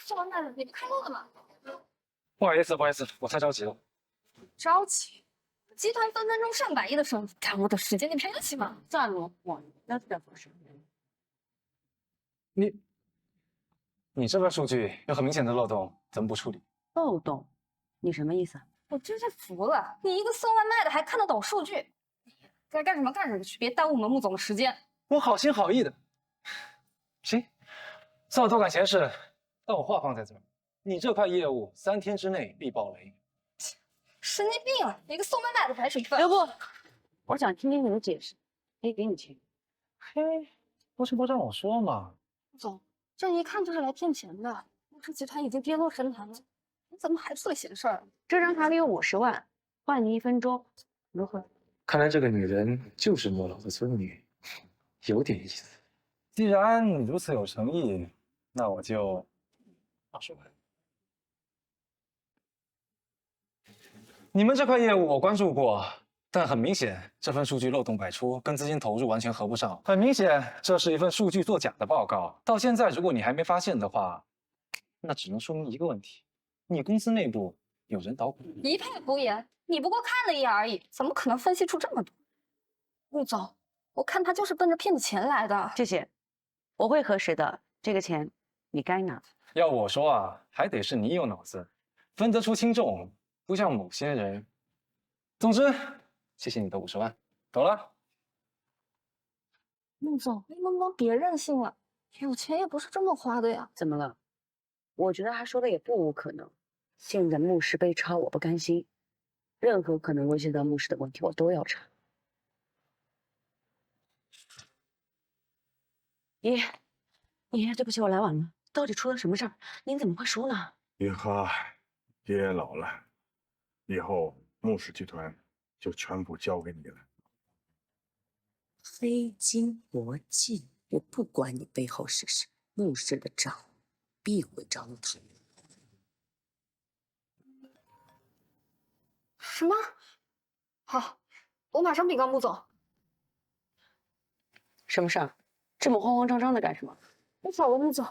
送完麦你不开路了吗？不好意思，不好意思，我太着急了。着急？集团分分钟上百亿的生意，耽误的时间你赔得起吗？算了，我那这不是。你这份数据有很明显的漏洞，怎么不处理？漏洞？你什么意思？我真是服了，你一个送外卖的还看得懂数据？该干什么干什么去，别耽误我们穆总的时间。我好心好意的。行，算我多管闲事，但我话放在这儿，你这块业务3天之内必爆雷。神经病！一个送外卖的才水分。要不，我想听听你的解释，可以给你钱。嘿，不是不让我说嘛。穆总，这一看就是来骗钱的。穆氏集团已经跌落神坛了，你怎么还做闲事儿？这张卡里有50万，换你1分钟，如何？看来这个女人就是莫老的孙女，有点意思。既然你如此有诚意，那我就20万。你们这块业务我关注过，但很明显，这份数据漏洞百出，跟资金投入完全合不上。很明显，这是一份数据作假的报告。到现在，如果你还没发现的话，那只能说明一个问题：你公司内部有人捣鬼。一派胡言！你不过看了一眼而已，怎么可能分析出这么多？穆总，我看他就是奔着骗你钱来的。谢谢，我会核实的。这个钱你该拿。要我说啊，还得是你有脑子，分得出轻重，不像某些人。总之，谢谢你的50万，走了。穆总，你能不能别任性了？有钱也不是这么花的呀。怎么了？我觉得他说的也不无可能。现在牧师被抄，我不甘心，任何可能威胁到牧师的问题，我都要查。爷爷，对不起，我来晚了。到底出了什么事儿？您怎么会输呢？银河，爷爷老了，以后牧氏集团就全部交给你了。黑金国际，我不管你背后是谁，牧氏的账必会找你谈。什么？好，我马上禀告穆总。什么事儿？这么慌慌张张的干什么？不好了，穆总，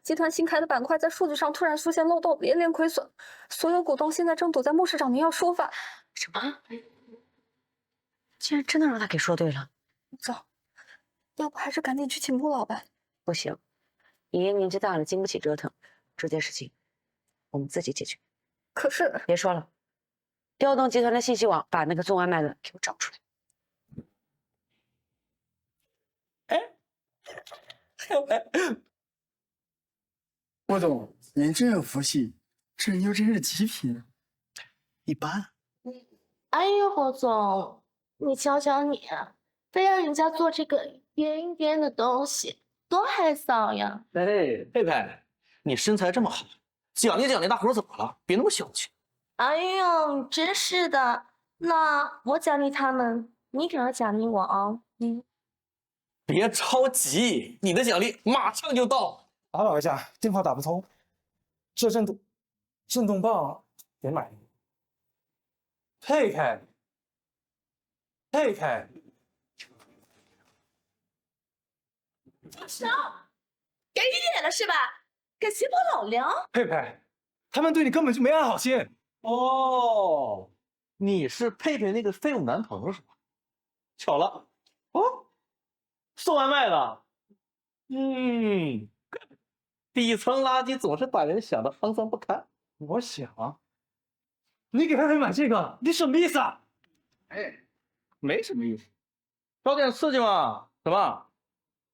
集团新开的板块在数据上突然出现漏洞，连连亏损，所有股东现在正堵在穆市找您要说法。什么？竟然真的让他给说对了。穆总，要不还是赶紧去请穆老板。不行，爷爷年纪大了，经不起折腾。这件事情我们自己解决。可是，别说了，调动集团的信息网，把那个送外卖的给我找出来。郭总，您真有福气，这妞真是极品。一般。哎呦，侯总，你瞧瞧你，非让人家做这个圆圆的东西，多害臊呀！哎，佩佩，你身材这么好，奖励奖励大伙怎么了？别那么小气。哎呦，真是的，那我奖励他们，你可要奖励我哦。别着急，你的奖励马上就到。打扰一下，电话打不通。这震动棒得买。佩佩，什么？给你脸了是吧？敢胁迫老梁？佩佩，他们对你根本就没安好心。哦，你是佩佩那个废物男朋友是吧？巧了，哦，送外卖的。底层垃圾总是把人想的肮脏不堪。我想，你给佩佩买这个，你什么意思啊？哎，没什么意思，找点刺激嘛。怎么，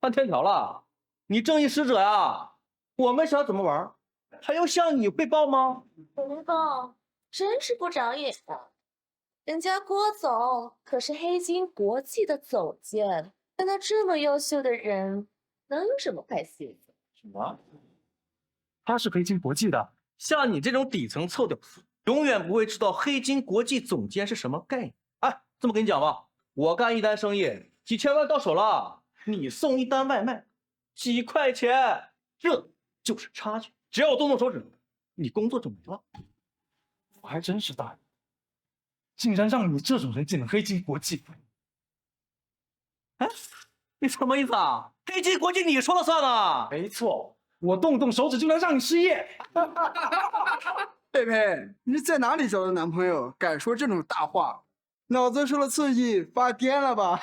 犯天条了？你正义使者呀？我们想怎么玩，还要向你汇报吗？汇报真是不长眼的，人家郭总可是黑金国际的总监，像他这么优秀的人，能有什么坏心思？什么？他是黑金国际的。像你这种底层臭屌丝，永远不会知道黑金国际总监是什么概念。哎，这么跟你讲吧，我干一单生意，几千万到手了，你送一单外卖，几块钱，这就是差距。只要我动动手指，你工作就没了。我还真是大意，竟然让你这种人进了黑金国际。哎，你什么意思啊？黑金国际你说了算啊？没错，我动动手指就能让你失业。佩佩，你在哪里找的男朋友？敢说这种大话？脑子受了刺激发癫了吧？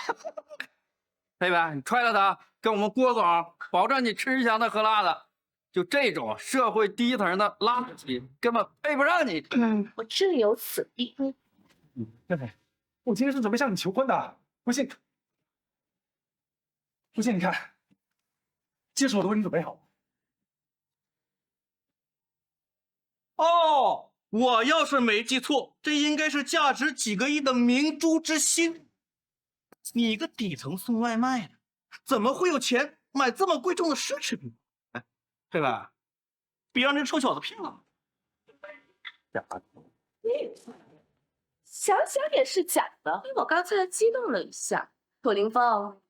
佩佩，你踹了他，跟我们郭总保证你吃香的喝辣的。就这种社会低层的垃圾，根本配不上你。我正有此意。佩佩，我今天是准备向你求婚的，不信，你看，戒指我都为你准备好。哦，我要是没记错，这应该是价值几个亿的明珠之星。你一个底层送外卖的，怎么会有钱买这么贵重的奢侈品？哎，佩佩，别让这臭小子骗了。想想也是假的，我刚才激动了一下。楚凌风，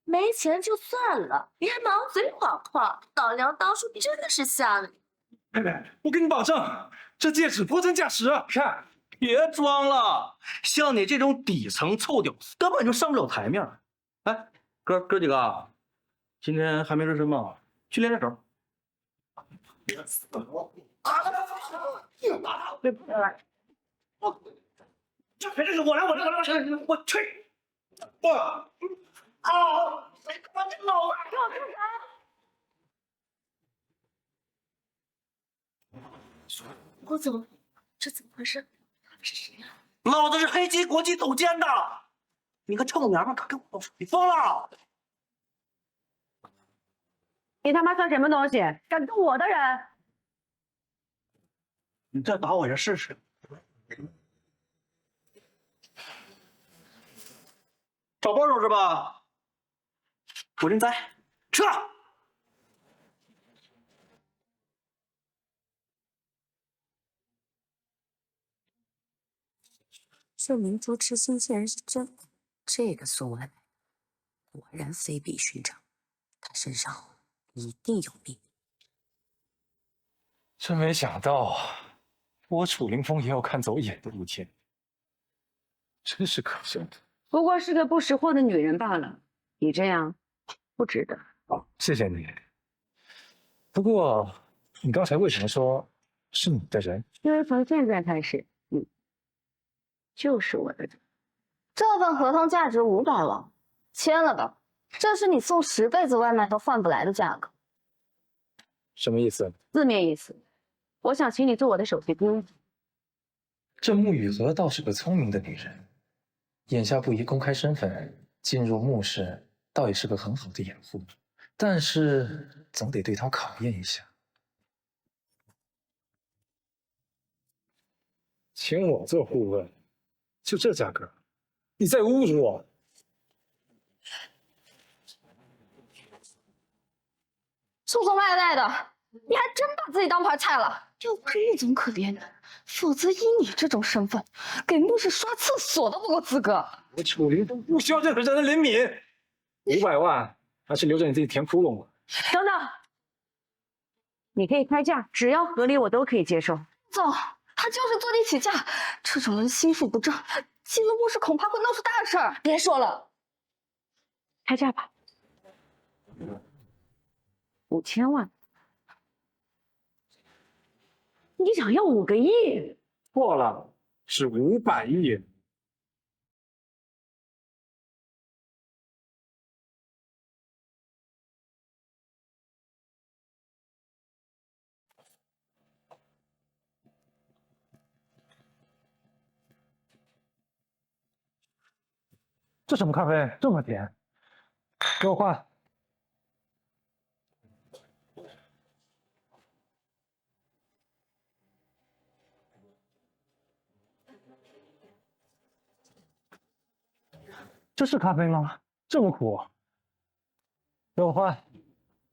没钱就算了，你还满嘴谎话，倒梁当初真的是吓了你。佩佩，我跟你保证，这戒指货真价实。看，别装了，像你这种底层臭屌丝，根本就上不了台面。哎，哥几个，今天还没热身吗？去练练手。这个我来，我去！郭总，这怎么回事？他们是谁呀？老子是黑金国际总监的，你个臭娘们敢跟我动手，你疯了！你他妈算什么东西？敢动我的人？你再打我一下试试。找帮手是吧？我认栽，撤！这明珠之心竟然是真的，这个送外卖果然非比寻常，他身上一定有秘密。真没想到，我楚凌风也有看走眼的一天，真是可笑。不过是个不识货的女人罢了，你这样不值得。谢谢你。不过，你刚才为什么说是你的人？因为从现在开始，你就是我的人。这份合同价值500万，签了吧。这是你送10辈子外卖都换不来的价格。什么意思？字面意思，我想请你做我的首席顾问。这穆雨禾倒是个聪明的女人，眼下不宜公开身份，进入穆氏倒也是个很好的掩护，但是总得对她考验一下。请我做顾问，就这价格，你在侮辱我！送外卖的，你还真把自己当盘菜了。要亏穆总可怜你，否则以你这种身份，给穆氏刷厕所都不够资格。我楚凌风不需要任何人的怜悯，500万还是留着你自己填窟窿吧。等等，你可以开价，只要合理，我都可以接受。总，他就是坐地起价，这种人心术不正，进了穆氏恐怕会闹出大事儿。别说了，开价吧，5000万。你想要5个亿？错了，是500亿。这什么咖啡这么甜？给我换。这是咖啡吗？这么苦。给我换。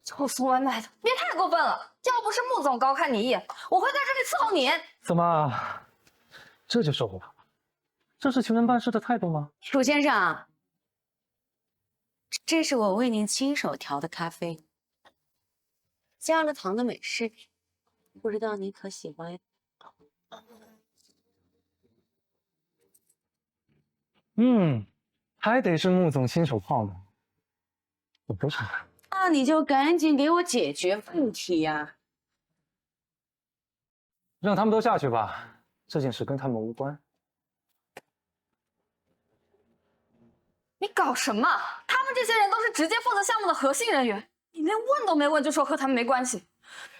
就送外卖的，别太过分了。要不是穆总高看你一眼，我会在这里伺候你。怎么，这就受不了了？这是求人办事的态度吗？楚先生，这是我为您亲手调的咖啡，加了糖的美式，不知道你可喜欢？还得是穆总亲手泡的，我不喜欢。那你就赶紧给我解决问题呀！让他们都下去吧，这件事跟他们无关。你搞什么？他们这些人都是直接负责项目的核心人员，你连问都没问就说和他们没关系，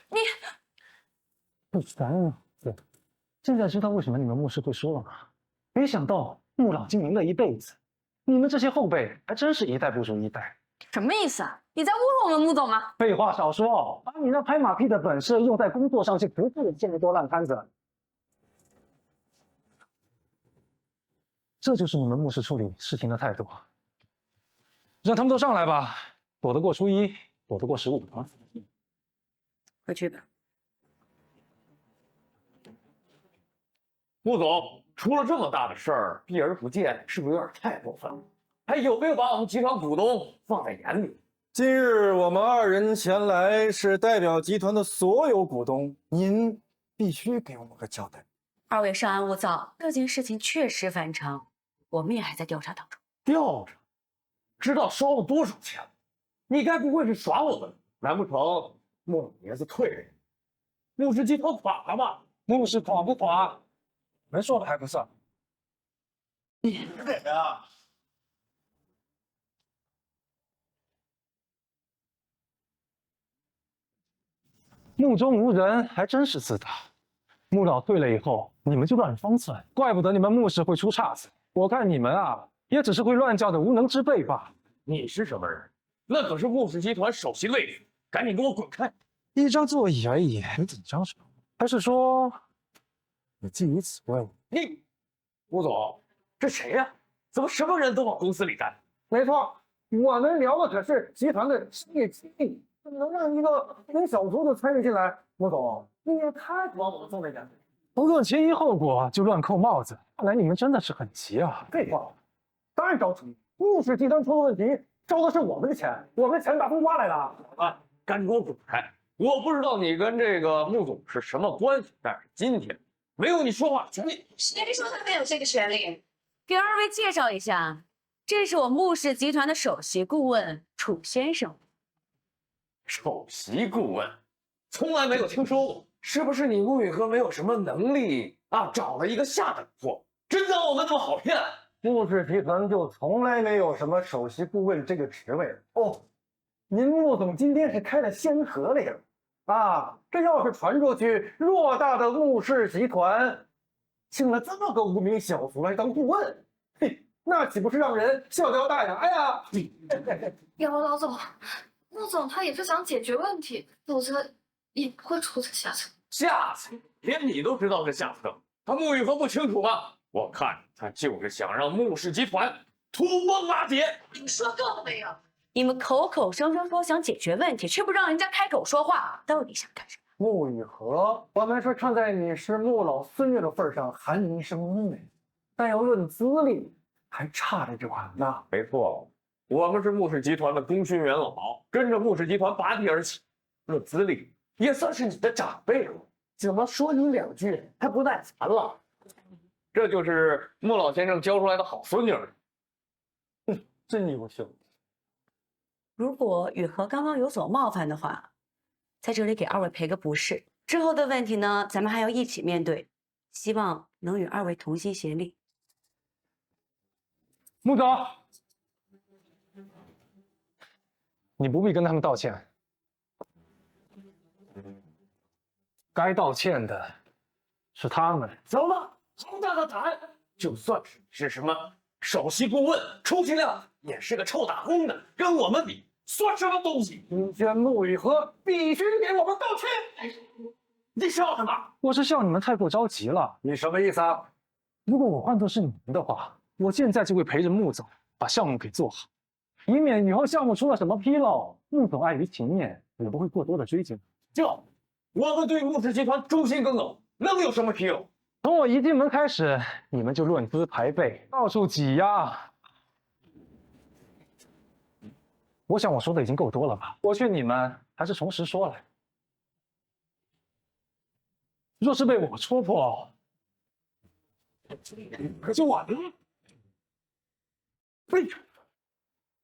你不烦啊！对，现在知道为什么你们牧师会输了吗？没想到穆老经营了一辈子，你们这些后辈还真是一代不如一代。什么意思啊？你在侮辱我们穆总吗？废话少说，把你那拍马屁的本事用在工作上去，不负这么多烂摊子。这就是你们牧师处理事情的态度。让他们都上来吧，躲得过初一，躲得过15啊！回去吧。穆总，出了这么大的事儿，避而不见，是不是有点太过分了？还有没有把我们集团股东放在眼里？今日我们2人前来，是代表集团的所有股东，您必须给我们个交代。2位稍安勿躁，这件事情确实反常，我们也还在调查当中。调查，知道烧了多少钱？你该不会是耍我们？难不成穆老爷子退了？牧氏集团垮了吧？牧师垮不垮？没说了还不算。你是谁呀？目中无人，还真是自大。穆老退了以后，你们就乱方寸，怪不得你们牧师会出岔子。我看你们啊，也只是会乱叫的无能之辈罢。你是什么人？那可是牧氏集团首席位子，赶紧给我滚开！一张座椅而已，你紧张什么？还是说，你基于此问？你，穆总，这谁呀？怎么什么人都往公司里带？没错，我们聊的可是集团的商业机密，怎么能让一个连小卒都参与进来？穆总，你也太不把我们放在眼里。不论前因后果就乱扣帽子，看来你们真的是很急啊！废话，当然着急。牧氏集团出了问题，招的是我们的钱，我们的钱打风刮来的。啊，赶紧给我滚开！我不知道你跟这个穆总是什么关系，但是今天没有你说话权利。谁说他没有这个权利？给2位介绍一下，这是我穆氏集团的首席顾问楚先生。首席顾问，从来没有听说过，是不是你穆雨禾没有什么能力啊？找了一个下等货，真当我们那么好骗？穆氏集团就从来没有什么首席顾问这个职位哦。您穆总今天是开了先河了呀！啊，这要是传出去，偌大的穆氏集团请了这么个无名小卒来当顾问，嘿，那岂不是让人笑掉大牙呀？老总，穆总他也是想解决问题，否则也不会出此下策。下策？连你都知道是下策，他穆雨禾不清楚吗？我看他就是想让穆氏集团土崩瓦解。你说够了没有？你们口口声声说想解决问题，却不让人家开口说话，到底想干什么？穆雨禾，我们是看在你是穆老孙女的份上喊你一声妹，但要论资历，还差着远呢。没错，我们是穆氏集团的功勋元老，跟着穆氏集团拔地而起，论资历也算是你的长辈了。怎么说你2句还不耐烦了？这就是穆老先生教出来的好孙女儿。真优秀。如果雨禾刚刚有所冒犯的话，在这里给2位赔个不是。之后的问题呢，咱们还要一起面对，希望能与2位同心协力。穆总，你不必跟他们道歉，该道歉的是他们。怎么这么大的胆？就算是什么首席顾问，充其量也是个臭打工的，跟我们比算什么东西？今天穆雨禾必须给我们道歉！你笑什么？我是笑你们太过着急了。你什么意思啊？如果我换作是你们的话，我现在就会陪着穆总把项目给做好，以免以后项目出了什么纰漏，穆总碍于情面也不会过多的追究。我们对穆氏集团忠心耿耿，能有什么纰漏？从我一进门开始，你们就论资排辈，到处挤压。我想我说的已经够多了吧？我劝你们还是从实说来。若是被我戳破，可就晚了。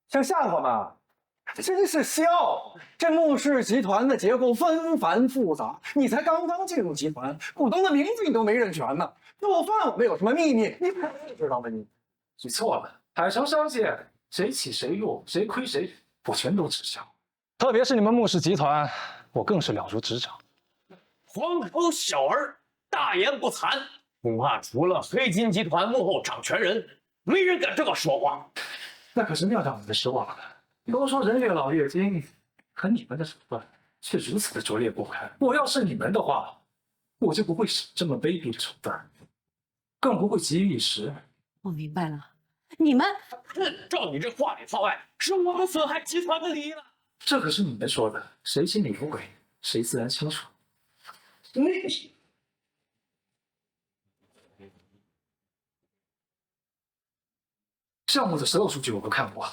想吓唬我们？真是笑！这穆氏集团的结构纷繁复杂，你才刚刚进入集团，股东的名字你都没认全呢。就算我们有什么秘密，你不知道吗？你错了，海城商界谁起谁落，谁亏谁，我全都知晓。特别是你们穆氏集团，我更是了如指掌。黄口小儿，大言不惭，恐怕除了黑金集团幕后掌权人，没人敢这么说话。那可是庙长你们失望了。都说人越老越精，可你们的手段却如此的拙劣不堪。我要是你们的话，我就不会使这么卑鄙的手段，更不会急于一时。我明白了，你们照你这话里话外，是我们损害集团的利益了。这可是你们说的，谁心里有鬼，谁自然清楚。你项目的所有数据我都看过了，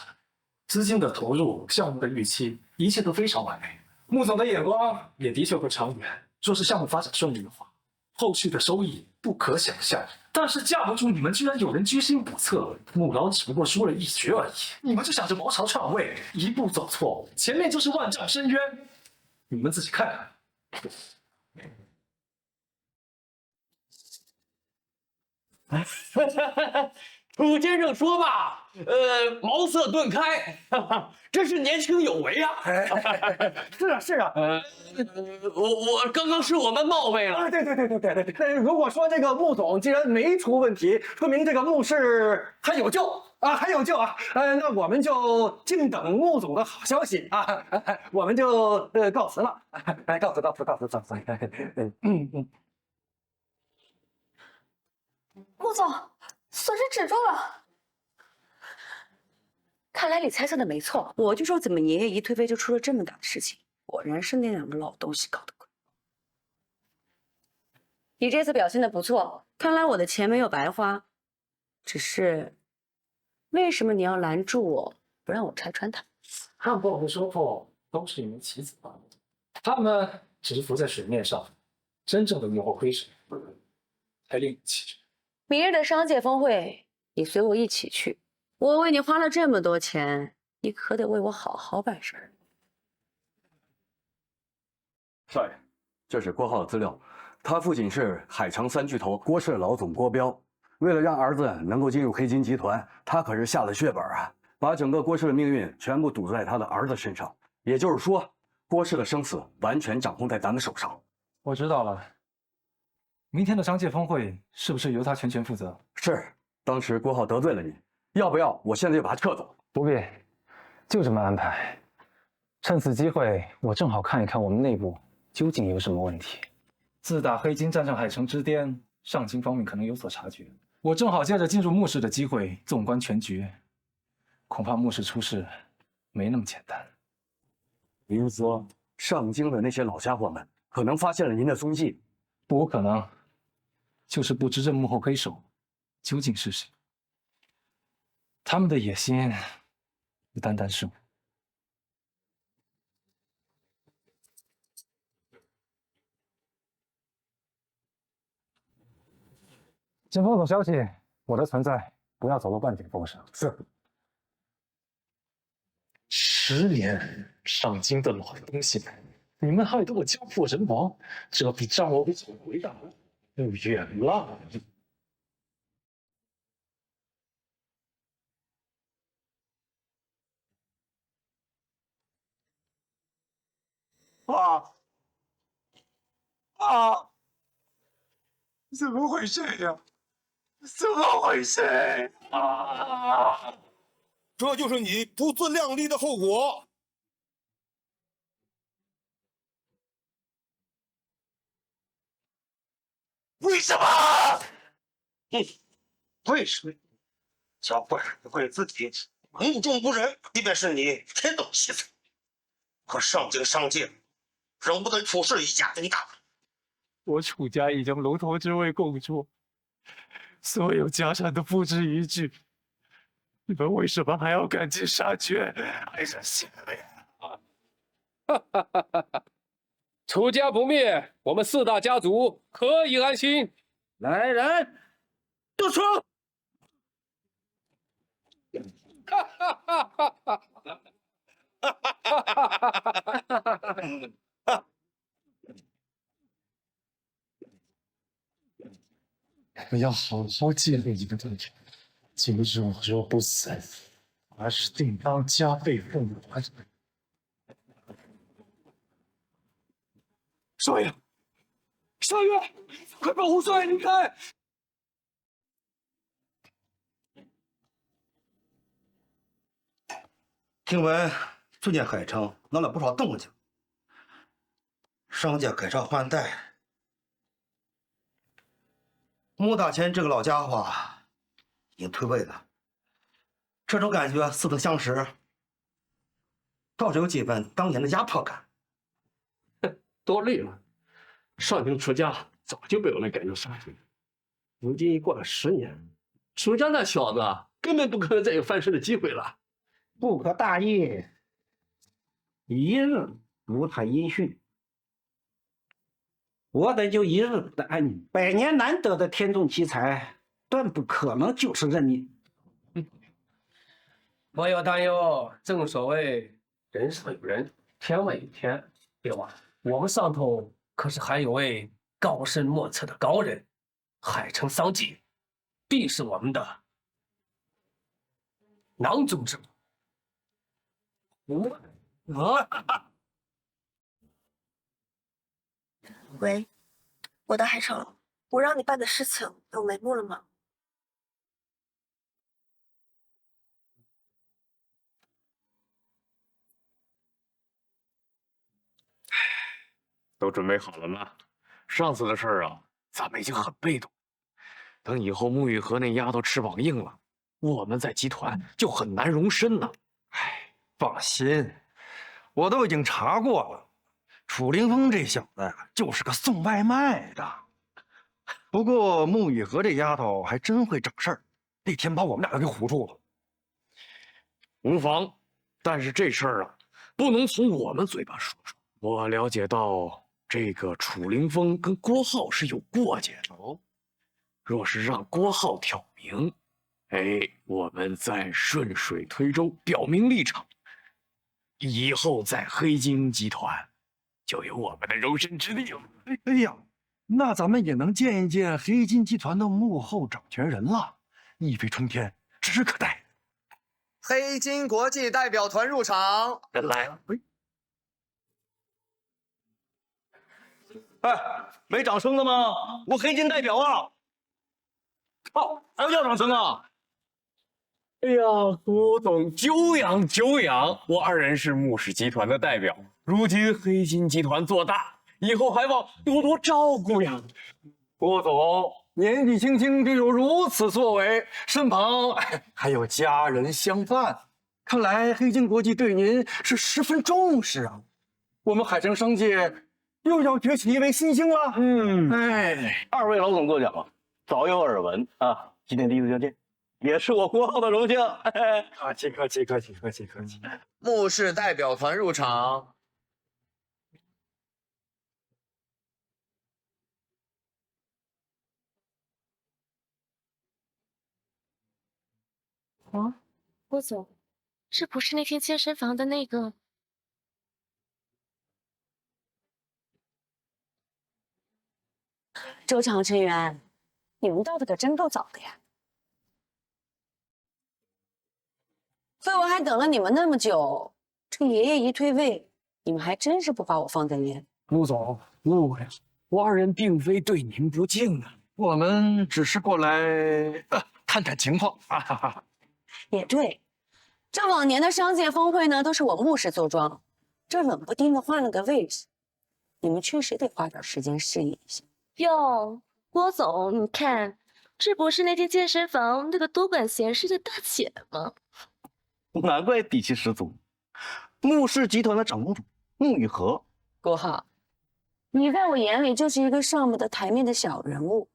资金的投入、项目的预期，一切都非常完美。穆总的眼光也的确会长远。若是项目发展顺利的话，后续的收益不可想象。但是架不住你们居然有人居心叵测，穆老只不过输了一局而已，你们就想着谋朝篡位，一步走错，前面就是万丈深渊。你们自己看看。楚先生说吧，茅塞顿开，真是年轻有为啊！是啊，我刚刚是我们冒昧了。对。如果说这个穆总既然没出问题，说明这个穆氏还有救啊，还有救啊！那我们就静等穆总的好消息啊！我们就告辞了，告辞。穆总，损失止住了。看来你猜测的没错，我就说怎么爷爷一退位就出了这么大的事情，果然是那两个老东西搞的鬼。你这次表现的不错，看来我的钱没有白花。只是，为什么你要拦住我，不让我拆穿他？看破和说破都是一枚棋子罢了，他们只是浮在水面上，真正的幕后黑手才令人气质。明日的商界峰会，你随我一起去。我为你花了这么多钱，你可得为我好好办事儿。少爷，这是郭浩的资料，他父亲是海城三巨头郭氏老总郭彪，为了让儿子能够进入黑金集团，他可是下了血本啊，把整个郭氏的命运全部赌在他的儿子身上。也就是说，郭氏的生死完全掌控在咱们手上。我知道了。明天的商界峰会是不是由他全权负责？是，当时郭浩得罪了你，要不要我现在就把他撤走？不必，就这么安排。趁此机会，我正好看一看我们内部究竟有什么问题。自打黑金站上海城之巅，上京方面可能有所察觉，我正好借着进入穆氏的机会纵观全局，恐怕穆氏出事没那么简单。您说，上京的那些老家伙们可能发现了您的踪迹？不可能，就是不知这幕后黑手究竟是谁。他们的野心不单单是我。经风总消息，我的存在不要走漏半点风声。是。10年上京的老东西们，你们害得我家破人亡，这笔账我走回大不远了。怎么回事呀？怎么回事啊？这就是你不自量力的后果。为什么？为什么？小怪你会自己目中无人，即便是你天斗七彩，可上京商界仍不得楚氏一家独大。我楚家已将龙头之位供出，所有家产都付之一炬。你们为什么还要赶尽杀绝？还是心累啊！楚家不灭，我们4大家族可以安心。来人，住手！哈哈哈哈哈！我要好好记录你们的天。今日我若不死，儿时定当加倍奉还。少爷，少爷，快保护少爷离开！听闻最近海城闹了不少动静，商家改朝换代，穆大钱这个老家伙已经退位了，这种感觉似曾相识，倒是有几分当年的压迫感。多虑了，少卿出家早就被我们赶出沙郡，如今已过了10年，出家那小子根本不可能再有翻身的机会了。不可大意，一日如他音讯，我等就一日的安宁。百年难得的天纵奇才，断不可能就是任命。莫要担忧，正所谓人上有人，天外有天。别忘了，我们上头可是还有位高深莫测的高人，海城桑季，必是我们的囊中之物。喂，我到海城了，我让你办的事情有眉目了吗？都准备好了吗？上次的事儿啊，咱们已经很被动。等以后沐雨河那丫头翅膀硬了，我们在集团就很难容身了。放心，我都已经查过了，楚凌风这小子就是个送外卖的。不过沐雨河这丫头还真会整事儿，那天把我们俩都给唬住了。无妨，但是这事儿啊，不能从我们嘴巴说出。我了解到，这个楚凌风跟郭浩是有过节的哦。若是让郭浩挑明，我们再顺水推舟，表明立场。以后在黑金集团就有我们的容身之地了。哎呀，那咱们也能见一见黑金集团的幕后掌权人了，一飞冲天，指日可待。黑金国际代表团入场。人来了。没掌声的吗？我黑金代表啊！靠，还要掌声啊！哎呀，郭总久仰久仰，我二人是穆氏集团的代表，如今黑金集团做大，以后还望多多照顾呀。郭总年纪轻轻就有如此作为，身旁还有家人相伴，看来黑金国际对您是十分重视啊。我们海城商界又要崛起一位新星了。二位老总过奖了，早有耳闻啊，今天第一次相见。也是我郭浩的荣幸。客气客气客气客气客气。穆氏代表团入场。啊，郭总，这不是那天健身房的那个？周常成员，你们到的可真够早的呀！所以我还等了你们那么久，这爷爷一退位，你们还真是不把我放在眼里。陆总，误会了，我二人并非对您不敬啊，我们只是过来探探情况。也对，这往年的商界峰会呢，都是我穆氏坐庄，这冷不丁的换了个位置，你们确实得花点时间适应一下。哟，郭总，你看，这不是那天健身房那个多管闲事的大姐吗？难怪底气十足。穆氏集团的掌门主穆雨禾，郭浩，你在我眼里就是一个上不得台面的小人物，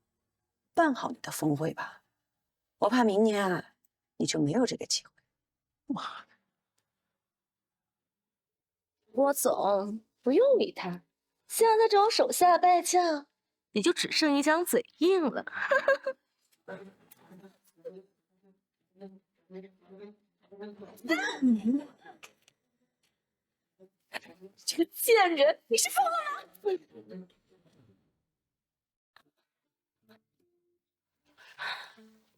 办好你的峰会吧，我怕明年啊，你就没有这个机会。妈的！郭总，不用理他，像他这种手下败将，也就只剩一张嘴硬了。这个贱人，你是疯了吗？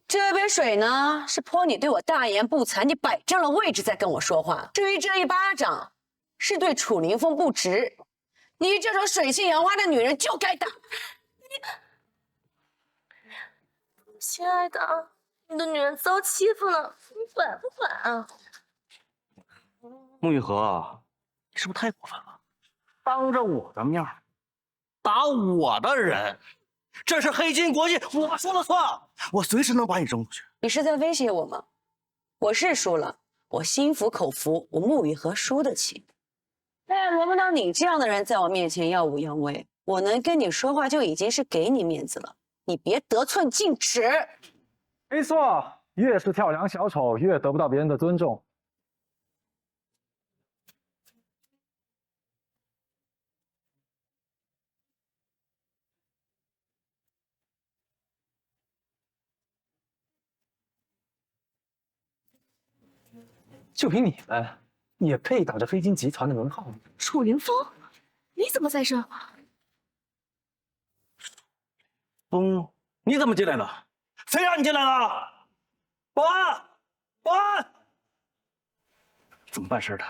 这杯水呢，是泼你对我大言不惭，你摆正了位置再跟我说话。至于这一巴掌，是对楚凌风不值。你这种水性杨花的女人就该打。亲爱的，你的女人遭欺负了，你管不管啊？穆玉和，你是不是太过分了？当着我的面打我的人，这是黑金国际，我说了算，我随时能把你扔出去。你是在威胁我吗？我是输了，我心服口服，我穆雨禾输得起。但轮不到你这样的人在我面前耀武扬威。我能跟你说话就已经是给你面子了，你别得寸进尺。没错，越是跳梁小丑，越得不到别人的尊重。就凭你们，也配打着飞金集团的门号吗？楚凌风，你怎么在这？风，你怎么进来的？谁让你进来的？保安，保安，怎么办事的？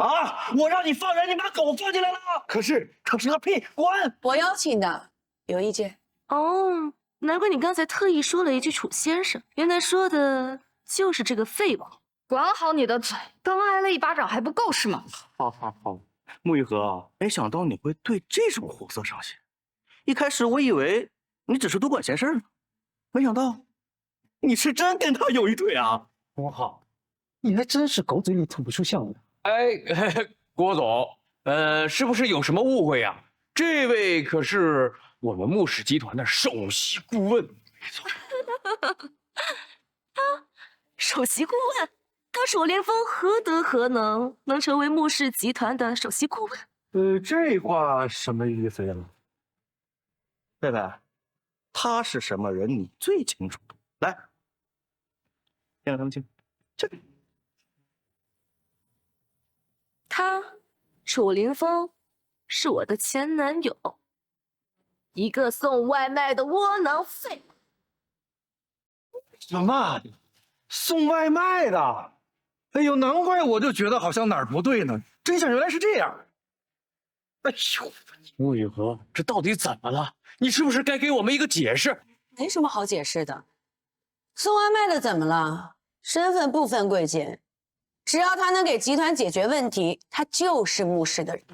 啊！我让你放人，你把狗放进来了。可是他是个屁，滚！我邀请的，有意见？哦，难怪你刚才特意说了一句楚先生，原来说的就是这个废物。管好你的嘴，刚挨了一巴掌还不够是吗？好，穆玉禾，没想到你会对这种货色上心。一开始我以为你只是多管闲事呢，没想到你是真跟他有一腿啊！郭浩，你还真是狗嘴里吐不出象牙。哎，郭总，是不是有什么误会呀？这位可是我们穆氏集团的首席顾问。没错。首席顾问？他楚凌风何德何能，能成为穆氏集团的首席顾问？这话什么意思呀？贝贝，他是什么人，你最清楚。来，先让他们进。这个，他，楚凌风，是我的前男友，一个送外卖的窝囊废。什么？送外卖的？哎呦，难怪我就觉得好像哪儿不对呢，真相原来是这样。哎呦，穆雨禾，这到底怎么了？你是不是该给我们一个解释？没什么好解释的，送外卖的怎么了？身份不分贵贱，只要他能给集团解决问题，他就是穆氏的人。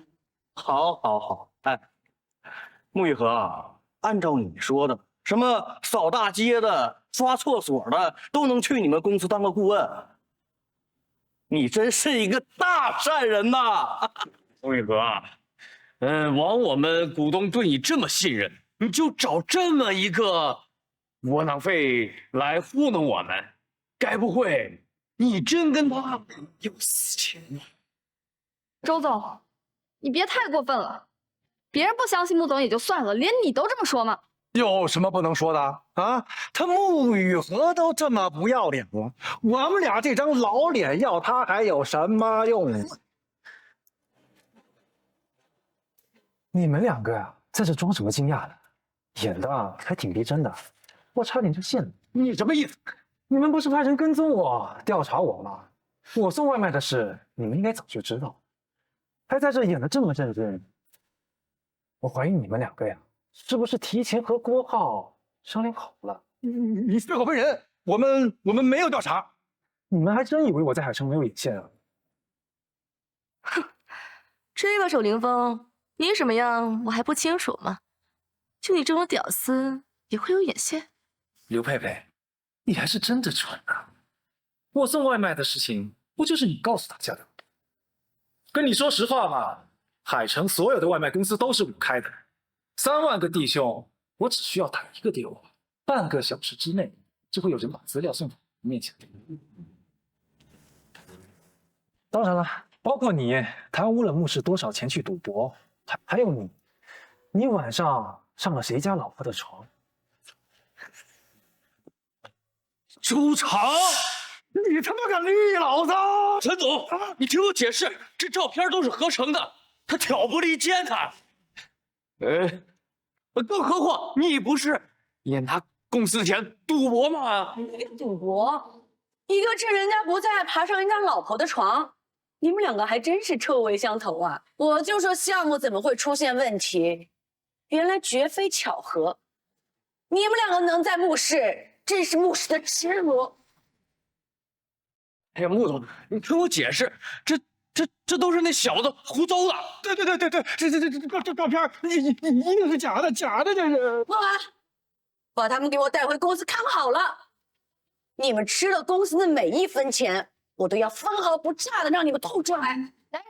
好，哎，穆雨禾，按照你说的，什么扫大街的、刷厕所的，都能去你们公司当个顾问。你真是一个大善人呐，穆雨禾，枉我们股东对你这么信任，你就找这么一个窝囊废来糊弄我们，该不会你真跟他有私情吧？周总，你别太过分了，别人不相信穆总也就算了，连你都这么说吗？有什么不能说的啊？他穆雨禾都这么不要脸了，我们俩这张老脸要他还有什么用？你们两个呀，在这装什么惊讶呢？演的还挺逼真的，我差点就信了。你什么意思？你们不是派人跟踪我、调查我吗？我送外卖的事，你们应该早就知道，还在这演得这么认真。我怀疑你们两个呀，是不是提前和郭浩商量好了？你血口喷人，我们没有调查。你们还真以为我在海城没有眼线啊？哼，吹吧，楚凌风，你什么样我还不清楚吗？就你这种屌丝也会有眼线？刘佩佩，你还是真的蠢啊！我送外卖的事情，不就是你告诉大家的？跟你说实话吧，海城所有的外卖公司都是我开的，3万个弟兄，我只需要打一个电话，半个小时之内就会有人把资料送到我面前。当然了，包括你贪污了穆氏多少钱去赌博，还有你晚上上了谁家老婆的床？周长，你他妈敢绿老子！陈总，你听我解释，这照片都是合成的，他挑拨离间他。更何况你不是也拿公司钱赌博吗？赌博？一个趁人家不在，爬上人家老婆的床，你们两个还真是臭味相投啊！我就说项目怎么会出现问题，原来绝非巧合。你们两个能在墓室，真是墓室的耻辱。哎呀，穆总，你听我解释，这都是那小子胡诌的。对，这照片一定是假的，这是。莫凡，把他们给我带回公司看好了。你们吃了公司的每一分钱，我都要分毫不差的让你们吐出来。来人！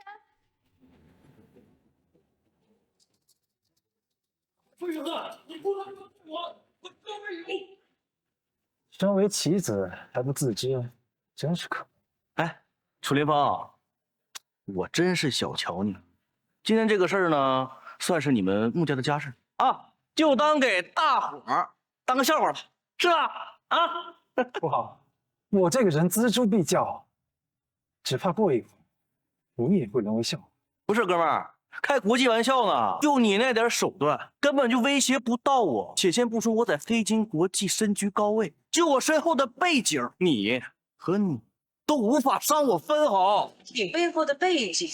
傅雨荷，你不能说我都没有。身为棋子还不自知，真是可恶。哎，楚林峰，我真是小瞧你了。今天这个事儿呢，算是你们穆家的家事啊，就当给大伙儿当个笑话吧，是吧？啊，不好，我这个人锱铢必较，只怕过一会儿，你也会沦为笑话。不是，哥们儿，开国际玩笑呢，就你那点手段，根本就威胁不到我。且先不说我在黑金国际身居高位，就我身后的背景，你和你都无法伤我分毫。你背后的背景，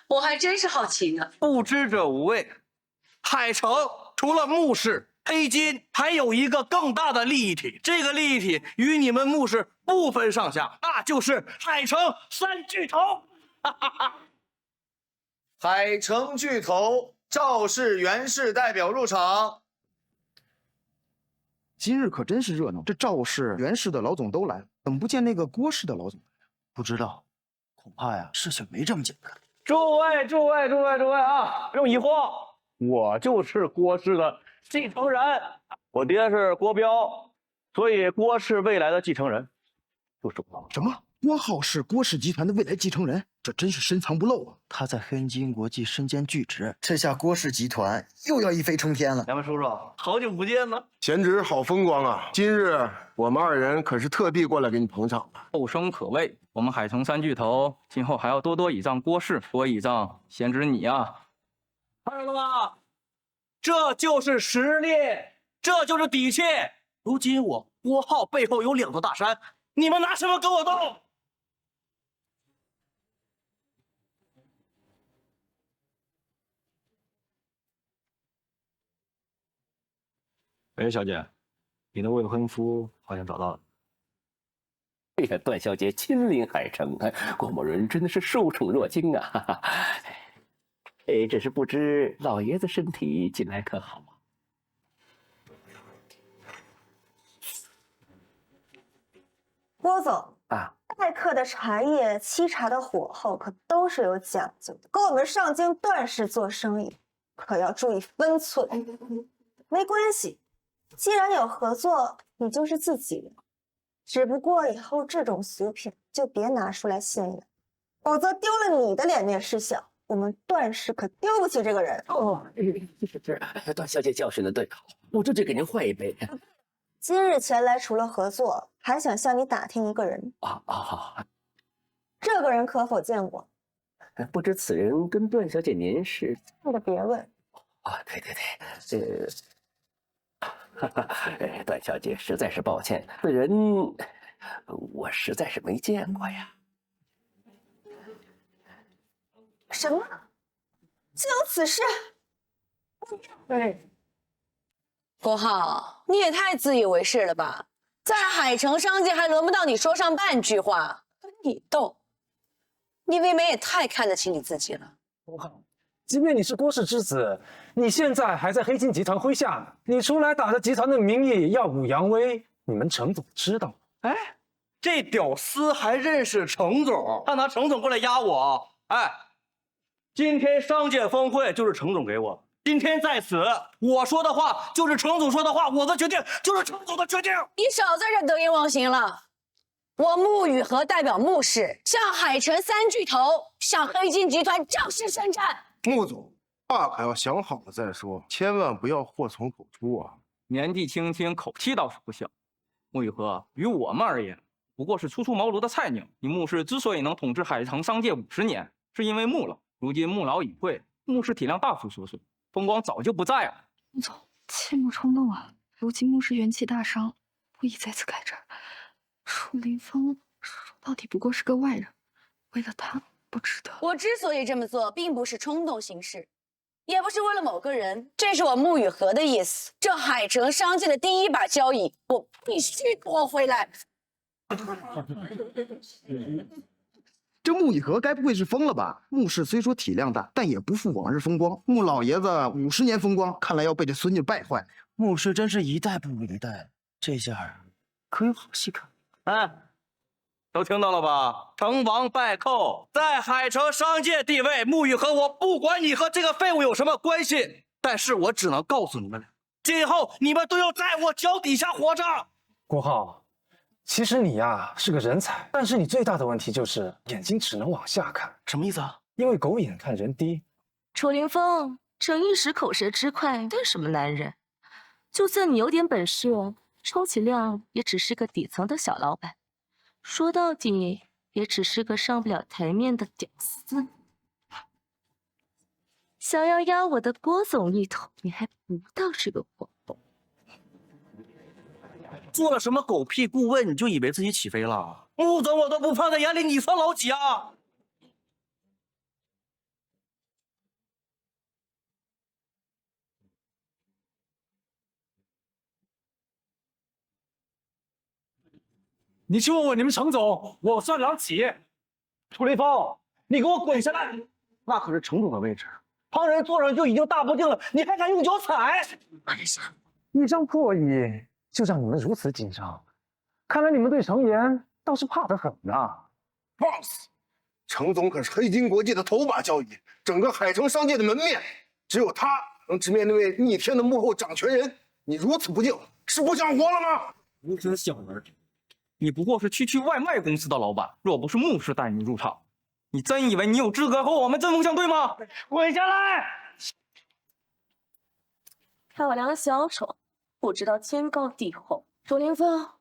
我还真是好奇呢。不知者无畏，海城除了穆氏、黑金，还有一个更大的利益体，这个利益体与你们穆氏不分上下，那就是海城三巨头。海城巨头赵氏、袁氏代表入场。今日可真是热闹，这赵氏、袁氏的老总都来了，怎么不见那个郭氏的老总？不知道，恐怕呀，事情没这么简单。诸位啊，不用疑惑，我就是郭氏的继承人。我爹是郭彪，所以郭氏未来的继承人就是我。什么？郭浩是郭氏集团的未来继承人？这真是深藏不露啊！他在黑金国际身兼巨职，这下郭氏集团又要一飞冲天了。两位叔叔，好久不见呢！贤侄好风光啊！今日我们二人可是特地过来给你捧场的。后生可畏，我们海城三巨头今后还要多倚仗郭氏，多倚仗贤侄你啊！看到了吧？这就是实力，这就是底气。如今我郭浩背后有两座大山，你们拿什么跟我斗？哎，小姐，你的未婚夫好像找到了。哎呀，段小姐亲临海城，郭某人真的是受宠若惊啊！哈哈，哎，只是不知老爷子身体近来可好？郭总啊，待客的茶叶、沏茶的火候可都是有讲究的，跟我们上京段氏做生意可要注意分寸。没关系。既然有合作，你就是自己人。只不过以后这种俗品就别拿出来现眼，否则丢了你的脸面事小，我们段氏可丢不起这个人。哦，是，段小姐教训的对，我这就给您换一杯。今日前来除了合作，还想向你打听一个人。这个人可否见过？不知此人跟段小姐您是？那就别问。啊，对，段小姐实在是抱歉，此人我实在是没见过呀。什么？竟有此事？郭浩，你也太自以为是了吧！在海城商界还轮不到你说上半句话，跟你斗，你未免也太看得起你自己了。郭浩，即便你是郭氏之子，你现在还在黑金集团麾下呢。你出来打着集团的名义耀武扬威，你们程总知道吗？哎，这屌丝还认识程总，他拿程总过来压我。哎，今天商界峰会就是程总给我，今天在此，我说的话就是程总说的话，我的决定就是程总的决定。你少在这得意忘形了。我穆雨禾代表穆氏向海城三巨头、向黑金集团正式宣战。穆总，话可要想好了再说，千万不要祸从口出啊！年纪轻轻，口气倒是不小。穆雨禾于我们而言，不过是初出茅庐的菜鸟。你穆氏之所以能统治海城商界50年，是因为穆老如今穆老已退，穆氏体量大幅缩水，风光早就不在了。穆总，切莫冲动啊！如今穆氏元气大伤，不宜再次开战。楚林风说到底不过是个外人，为了他不值得。我之所以这么做，并不是冲动行事，也不是为了某个人，这是我穆雨禾的意思。这海城商界的第一把交椅，我必须夺回来。这穆雨禾该不会是疯了吧？穆氏虽说体量大，但也不复往日风光。穆老爷子50年风光，看来要被这孙女败坏。穆氏真是一代不如一代，这下可有好戏看。都听到了吧？成王败寇，在海城商界地位，穆雨禾，我不管你和这个废物有什么关系，但是我只能告诉你们俩，今后你们都要在我脚底下活着。郭浩，其实你呀是个人才，但是你最大的问题就是眼睛只能往下看。什么意思啊？因为狗眼看人低。楚凌风，逞一时口舌之快，算什么男人？就算你有点本事，充其量也只是个底层的小老板。说到底，也只是个上不了台面的屌丝。想要压我的郭总一头，你还不到这个货。做了什么狗屁顾问，你就以为自己起飞了？穆总我都不放在眼里，你算老几啊？你去问问你们程总，我算老几？楚林风，你给我滚下来！那可是程总的位置，旁人坐上就已经大不敬了，你还敢用脚踩？一张破亿就让你们如此紧张，看来你们对程岩倒是怕得很呐。放肆！程总可是黑金国际的头把交椅，整个海城商界的门面，只有他能直面那位逆天的幕后掌权人。你如此不敬，是不想活了吗？无耻小人！你不过是区外卖公司的老板，若不是穆氏带你入场，你真以为你有资格和我们针锋相对吗？滚下来！看我两个小丑，不知道天高地厚。楚凌风，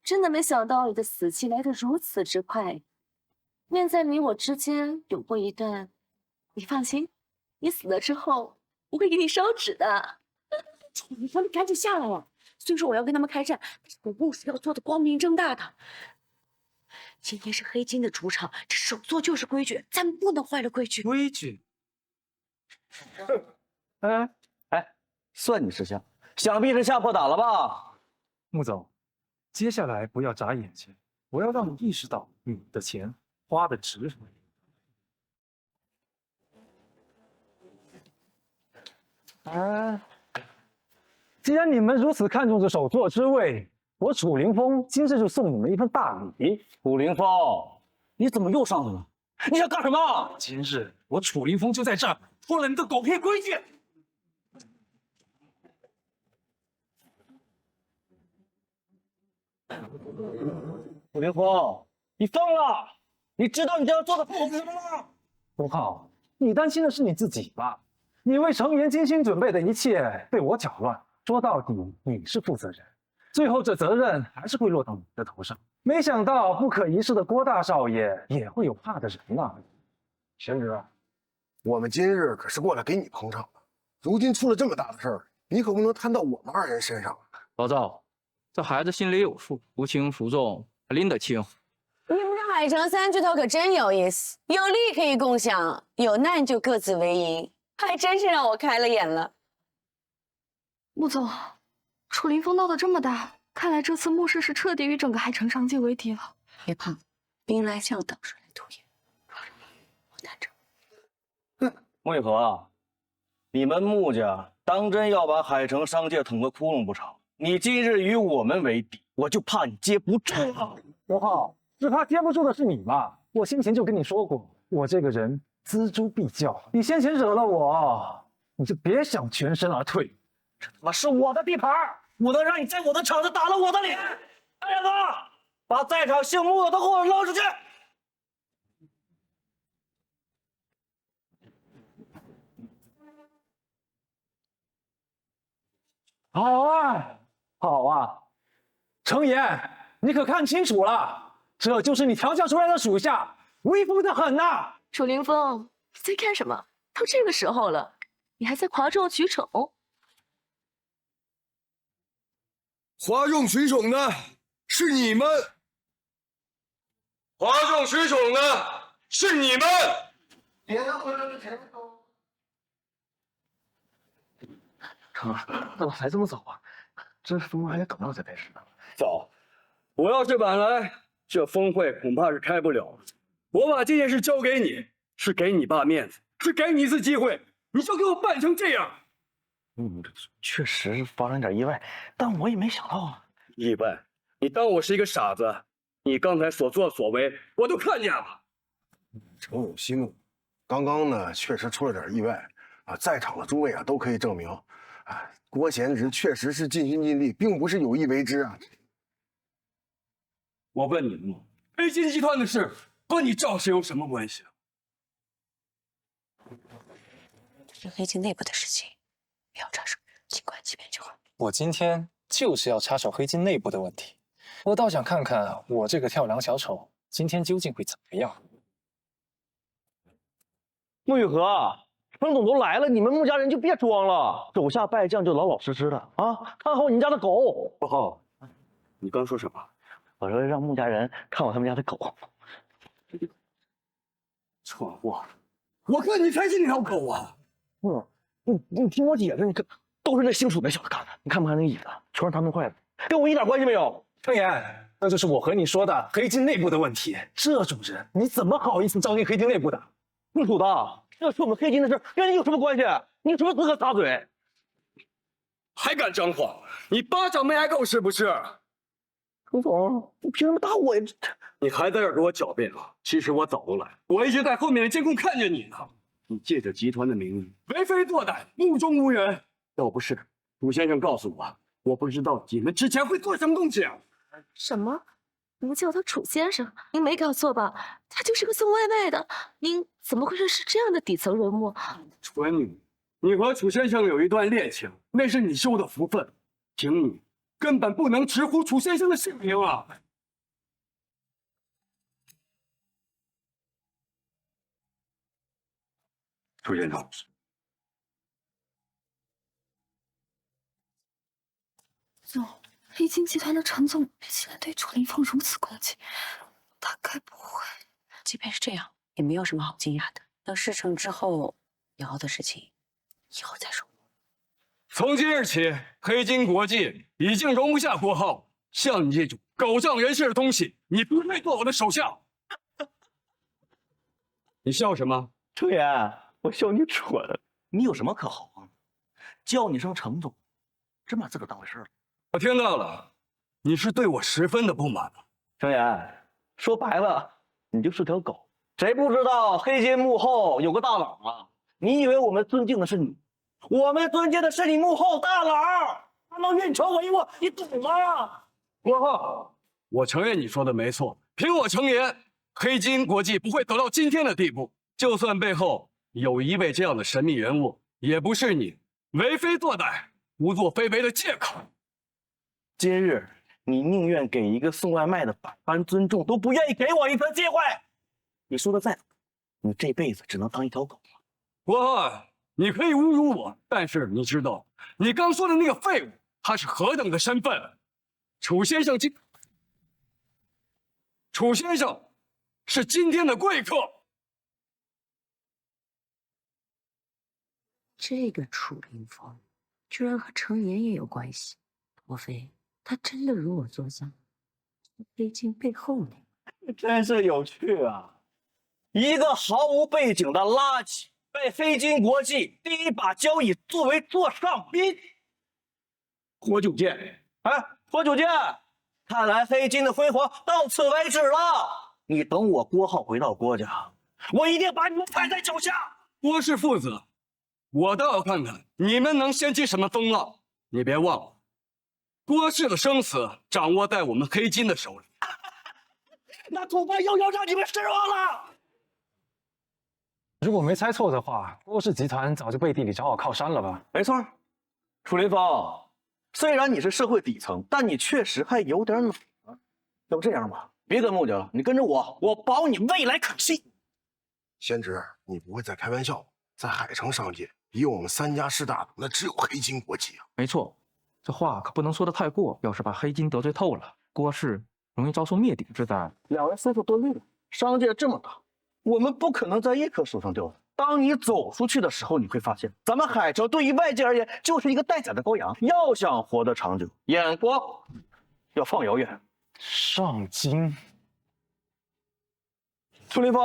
真的没想到你的死期来得如此之快。念在你我之间有过一段，你放心，你死了之后，我会给你烧纸的。楚凌风，你赶紧下来呀！虽说我要跟他们开战，但是我穆氏要做的光明正大的。今天是黑金的主场，这首座就是规矩，咱们不能坏了规矩。规矩？算你识相，想必是吓破胆了吧？穆总，接下来不要眨眼睛，我要让你意识到你的钱花的值。既然你们如此看重这首座之位，我楚凌风今日就送你们一份大礼。楚凌风，你怎么又上来了？你想干什么？今日我楚凌风就在这儿破了你的狗屁规矩！楚凌风，你疯了！你知道你这样做的后果是什么吗？郭浩，你担心的是你自己吧？你为程岩精心准备的一切被我搅乱。说到底，你是负责人，最后这责任还是会落到你的头上。没想到不可一世的郭大少爷也会有怕的人呐。贤侄，我们今日可是过来给你捧场的，如今出了这么大的事儿，你可不能摊到我们二人身上。老赵，这孩子心里有数，孰轻孰重，他拎得清。你们这海城三巨头可真有意思，有利可以共享，有难就各自为营，还真是让我开了眼了。穆总，楚凌风闹得这么大，看来这次穆氏是彻底与整个海城商界为敌了。别怕，兵来将挡，水来土掩，我担着。穆雨禾，你们穆家当真要把海城商界捅个窟窿不成？你今日与我们为敌，我就怕你接不住了。郭浩，只怕接不住的是你吧？我先前就跟你说过，我这个人锱铢必较，你先前惹了我，你就别想全身而退。这他妈是我的地盘，我能让你在我的场子打了我的脸？大家子，把在场姓穆的都给我捞出去！好啊，好啊，程岩，你可看清楚了，这就是你调教出来的属下，威风的很呐！楚凌风，你在干什么？都这个时候了，你还在哗众取宠？哗众取宠的是你们，哗众取宠的是你们。成儿，怎么才这么早啊？这峰会还得等到才开始呢。早，我要是晚来，这峰会恐怕是开不了了。我把这件事交给你，是给你爸面子，是给你一次机会，你就给我办成这样。确实发生点意外，但我也没想到啊。意外？你当我是一个傻子？你刚才所作所为，我都看见了。程有息怒，刚刚呢确实出了点意外啊，在场的诸位啊都可以证明，啊，郭贤侄确实是尽心尽力，并不是有意为之啊。我问你们，黑金集团的事和你赵氏有什么关系？是黑金内部的事情，不要插手，尽管欺骗就好。我今天就是要插手黑金内部的问题，我倒想看看我这个跳梁小丑今天究竟会怎么样。穆雨禾，程总都来了，你们穆家人就别装了，手下败将就老老实实的啊，看好你家的狗。国浩，你刚说什么？我说让穆家人看好他们家的狗。蠢货！我看你才是那条狗啊！你听我解释，你看都是那姓楚那小子干的。你看不看那个椅子，全是他弄坏的，跟我一点关系没有。程岩，那就是我和你说的黑金内部的问题。这种人，你怎么好意思招进黑金内部的？姓楚的，这是我们黑金的事，跟你有什么关系？你有什么资格插嘴？还敢张狂？你巴掌没挨够是不是？程总，你凭什么打我呀？你还在这儿给我狡辩啊？其实我早都来，我一直在后面的监控看见你呢。你借着集团的名义为非作歹，目中无人。要不是楚先生告诉我，我不知道你们之前会做什么东西啊！什么？您叫他楚先生？您没搞错吧？他就是个送外卖的。您怎么会认识这样的底层人物？纯女，你和楚先生有一段恋情，那是你修的福分，请你根本不能直呼楚先生的姓名啊！楚先生，总，黑金集团的陈总竟然对楚凌风如此攻击，他该不会……即便是这样，也没有什么好惊讶的。等事成之后，以后的事情以后再说。从今日起，黑金国际已经容不下郭浩。像你这种狗仗人势的东西，你不配做我的手下。你笑什么？程岩，我笑你蠢。你有什么可好啊？叫你声程总，真把自个儿当回事了。我听到了，你是对我十分的不满。程岩，说白了，你就是条狗。谁不知道黑金幕后有个大佬啊？你以为我们尊敬的是你？我们尊敬的是你幕后大佬，他能运筹帷幄，你懂吗？郭浩，我承认你说的没错。凭我程岩，黑金国际不会走到今天的地步。就算背后有一位这样的神秘人物，也不是你为非作歹、胡作非为的借口。今日你宁愿给一个送外卖的百般尊重，都不愿意给我一次机会。你说的再对，你这辈子只能当一条狗了。郭浩，你可以侮辱我，但是你知道你刚说的那个废物，他是何等的身份？楚先生是今天的贵客。这个楚凌风居然和程岩也有关系，莫非他真的如我所想，黑金背后呢？真是有趣啊！一个毫无背景的垃圾，被黑金国际第一把交椅作为座上宾。活久见，活久见！看来黑金的辉煌到此为止了。你等我郭浩回到郭家，我一定把你们踩在脚下。郭氏父子，我倒要看看你们能掀起什么风浪。你别忘了，郭氏的生死掌握在我们黑金的手里。那恐怕又要让你们失望了。如果没猜错的话，郭氏集团早就背地里找好靠山了吧？没错，楚凌风，虽然你是社会底层，但你确实还有点脑啊。要不这样吧，别跟穆家了，你跟着我，我保你未来可期。贤侄，你不会在开玩笑吧？在海城商界，比我们3家势大的那只有黑金国际啊！没错，这话可不能说得太过，要是把黑金得罪透了，郭氏容易遭受灭顶之灾。两位师傅都对了，商界这么大，我们不可能在一棵树上吊死。当你走出去的时候，你会发现，咱们海城对于外界而言就是一个待宰的羔羊。要想活得长久，眼光要放遥远。上京，楚林峰，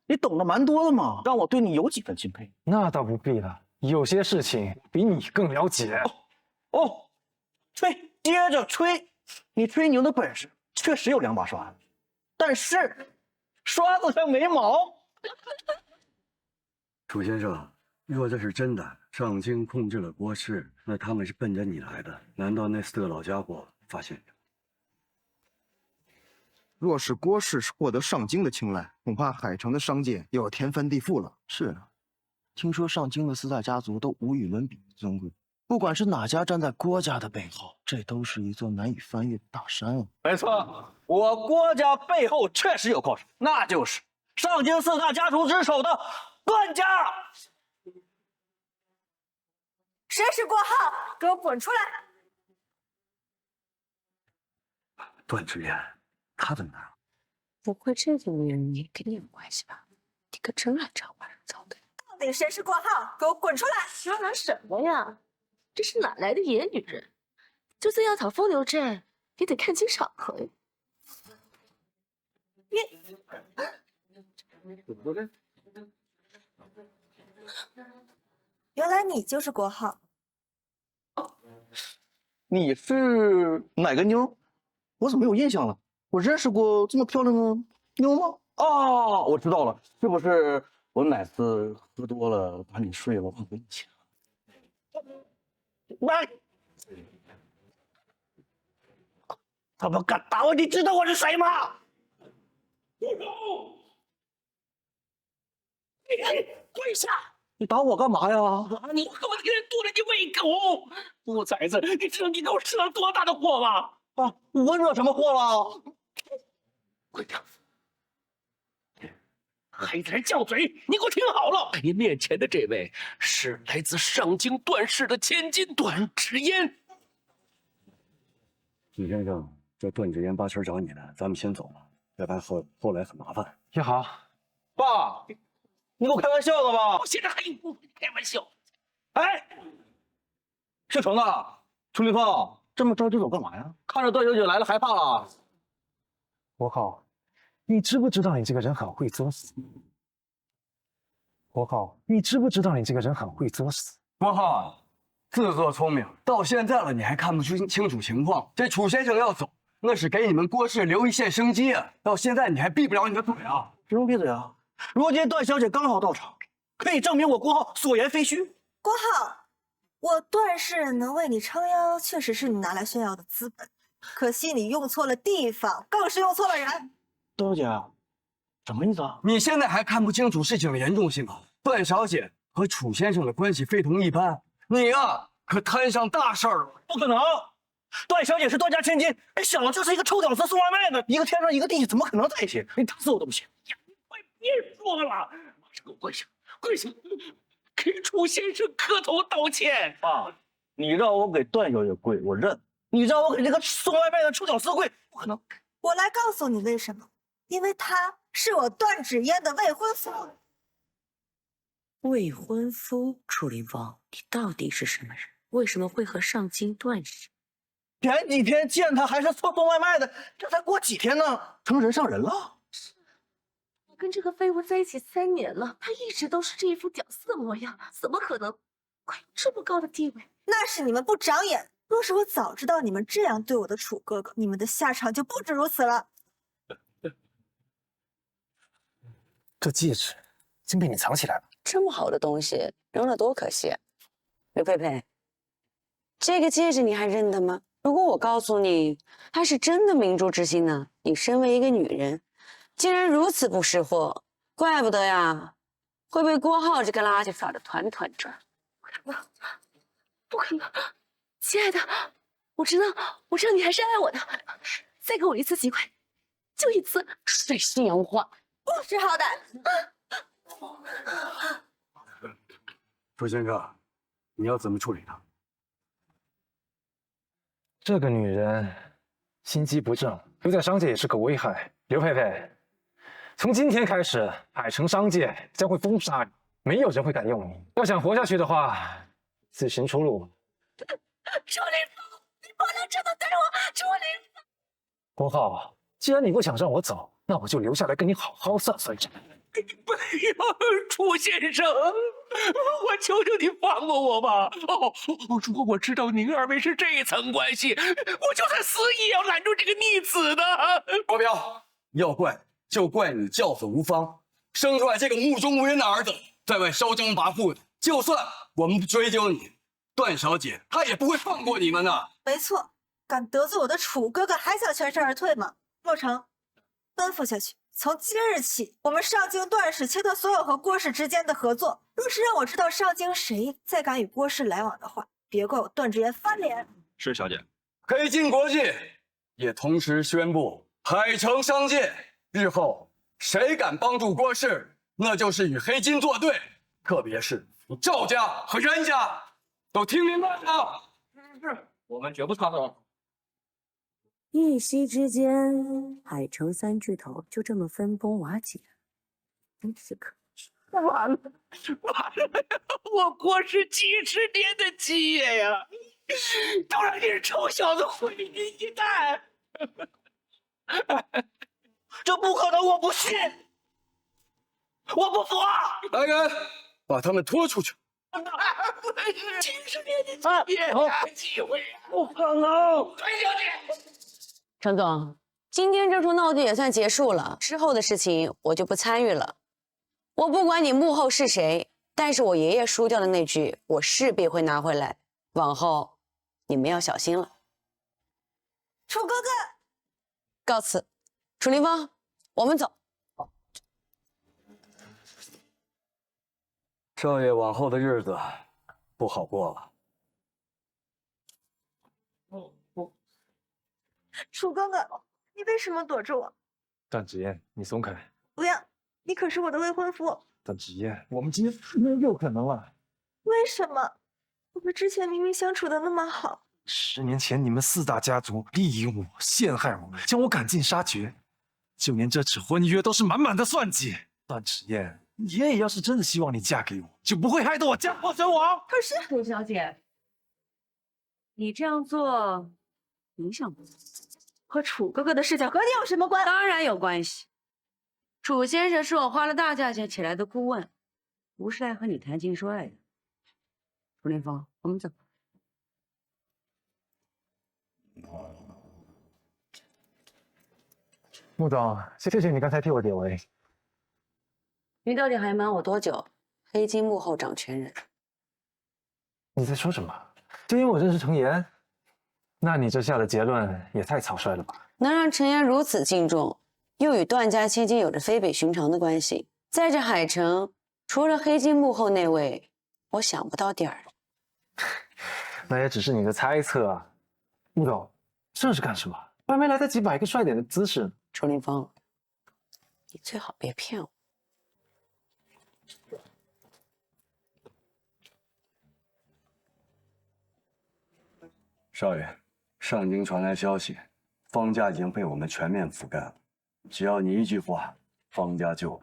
你懂得蛮多的嘛，让我对你有几分钦佩。那倒不必了，有些事情比你更了解。哦，吹，接着吹，你吹牛的本事确实有2把刷，但是刷子上没毛。楚先生，若这是真的，上京控制了郭氏，那他们是奔着你来的。难道那4个老家伙发现你？若是郭氏获得上京的青睐，恐怕海城的商界又要天翻地覆了。是啊，听说上京的4大家族都无与伦比的尊贵，不管是哪家站在郭家的背后，这都是一座难以翻越的大山啊。没错，我郭家背后确实有靠山，那就是上京4大家族之首的段家。谁是郭浩？给我滚出来！段志远，他怎么了？不会这个女人也跟你有关系吧？你可真爱找花生找的。到底谁是郭浩？给我滚出来！嚷嚷什么呀？这是哪来的野女人？就算要讨风流债，也得看清场合呀。原来你就是郭浩。你是哪个妞？我怎么没有印象了？我认识过这么漂亮的妞吗？哦，我知道了，是不是我哪次喝多了把你睡了，忘给你钱了？喂！他们敢打我，你知道我是谁吗？跪下！你打我干嘛呀？你给我天剁了你胃口！兔崽子，你知道你给我惹了多大的祸吗？啊，我惹什么祸了？滚掉！还在这犟嘴！你给我听好了，你面前的这位是来自上京段氏的千金段芷嫣。李先生，这段芷嫣8成找你呢，咱们先走了，要不然后来很麻烦。也好，爸，你给我开玩笑的吧？我现在还有功夫开玩笑？哎，姓程的，楚立凤，这么着急走干嘛呀？看着段小姐来了，害怕了？国浩，你知不知道你这个人很会作死？国浩，你知不知道你这个人很会作死？国浩，自作聪明，到现在了你还看不清楚情况。这楚先生要走，那是给你们郭氏留一线生机啊！到现在你还闭不了你的嘴啊！什么闭嘴啊？如今段小姐刚好到场，可以证明我郭浩所言非虚。郭浩，我段氏能为你撑腰，确实是你拿来炫耀的资本。可惜你用错了地方，更是用错了人。段小姐，什么意思啊？你现在还看不清楚事情的严重性啊！段小姐和楚先生的关系非同一般，你呀可摊上大事儿了。不可能，段小姐是段家千金，哎，想的就是一个臭屌丝送外卖的，一个天上一个地下，怎么可能在一起？你打死我都不信！快别说了，马上给我跪下，跪下，给楚先生磕头道歉。爸，你让我给段小姐跪，我认；你让我给这个送外卖的臭屌丝跪，不可能。我来告诉你为什么，因为他是我段芷嫣的未婚夫。未婚夫？楚林峰，你到底是什么人？为什么会和上京段氏？前几天见他还是送外卖的，这才过几天呢，成人上人了。我跟这个废物在一起3年了，他一直都是这一副屌丝的模样，怎么可能会有这么高的地位？那是你们不长眼。若是我早知道你们这样对我的楚哥哥，你们的下场就不止如此了。这戒指竟被你藏起来了。这么好的东西扔了多可惜啊！刘佩佩，这个戒指你还认得吗？如果我告诉你它是真的明珠之心呢？你身为一个女人，竟然如此不识货，怪不得呀，会被郭浩这个垃圾耍得团团转。不可能，亲爱的，我知道你还是爱我的，再给我一次机会，就一次。说心里话，不识好歹。楚先生，你要怎么处理他？这个女人心机不正，留在商界也是个危害。刘佩佩，从今天开始，海城商界将会封杀你，没有人会敢用你。要想活下去的话，自寻出路吧。楚林峰，你不能这么对我，楚林峰。郭浩，既然你不想让我走，那我就留下来跟你好好算算账。不要，楚先生，我求求你放过我吧！哦，如果我知道您二位是这层关系，我就算死也要拦住这个逆子的。国标，要怪就怪你教子无方，生出来这个目中无人的儿子，在外嚣张跋扈的。就算我们不追究你，段小姐她也不会放过你们的。没错，敢得罪我的楚哥哥，还想全身而退吗？洛城，吩咐下去。从今日起，我们上京段氏切断所有和郭氏之间的合作。若是让我知道上京谁再敢与郭氏来往的话，别怪我段志言翻脸。是小姐。黑金国际也同时宣布，海城商界日后谁敢帮助郭氏，那就是与黑金作对。特别是赵家和袁家，都听明白了？是，我们绝不插手。一夕之间，海城三巨头就这么分崩瓦解，真是可耻。完了，完了！我郭氏几十年的基业呀，都让你这臭小子毁于一旦！这不可能，我不信，我不服！来人，把他们拖出去！几十年的基业呀，机会不可能！退下去！陈总，今天这出闹剧也算结束了，之后的事情我就不参与了。我不管你幕后是谁，但是我爷爷输掉的那句，我势必会拿回来。往后你们要小心了。楚哥哥，告辞。楚凌风，我们走。少爷往后的日子不好过了。楚哥哥，你为什么躲着我？段芷嫣，你松开。不要，你可是我的未婚夫。段芷嫣，我们今天没有可能了。为什么？我们之前明明相处的那么好。10年前，你们4大家族利用我、陷害我，将我赶尽杀绝，就连这纸婚约都是满满的算计。段芷嫣，爷爷要是真的希望你嫁给我，就不会害得我家破人亡。可是，楚小姐，你这样做影响不大。和楚哥哥的事情和你有什么关？当然有关系。楚先生是我花了大价钱请来的顾问，不是来和你谈情说爱的。楚凌风，我们走。穆总，谢谢你刚才替我解围。你到底还瞒我多久？黑金幕后掌权人。你在说什么？就因为我认识程岩？那你这下的结论也太草率了吧！能让程岩如此敬重，又与段家千金有着非比寻常的关系，在这海城，除了黑金幕后那位，我想不到第二人。那也只是你的猜测啊。穆总，这是干什么？我还没来得及摆个帅点的姿势。楚凌风，你最好别骗我。少爷，上京传来消息，方家已经被我们全面覆盖了。只要你一句话，方家就……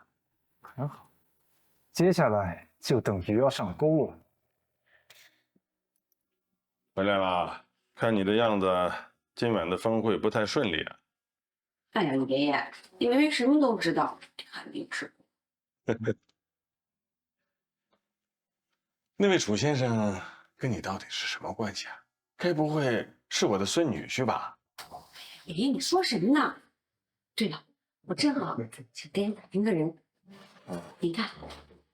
很好，接下来就等鱼要上钩了。回来啦，看你的样子，今晚的峰会不太顺利啊。哎呀，爷爷，你明明什么都不知道，还没吃过。那位楚先生跟你到底是什么关系啊？该不会是我的孙女婿吧？爷爷，你说什么呢？对了，我正好想给你打听个人。您看，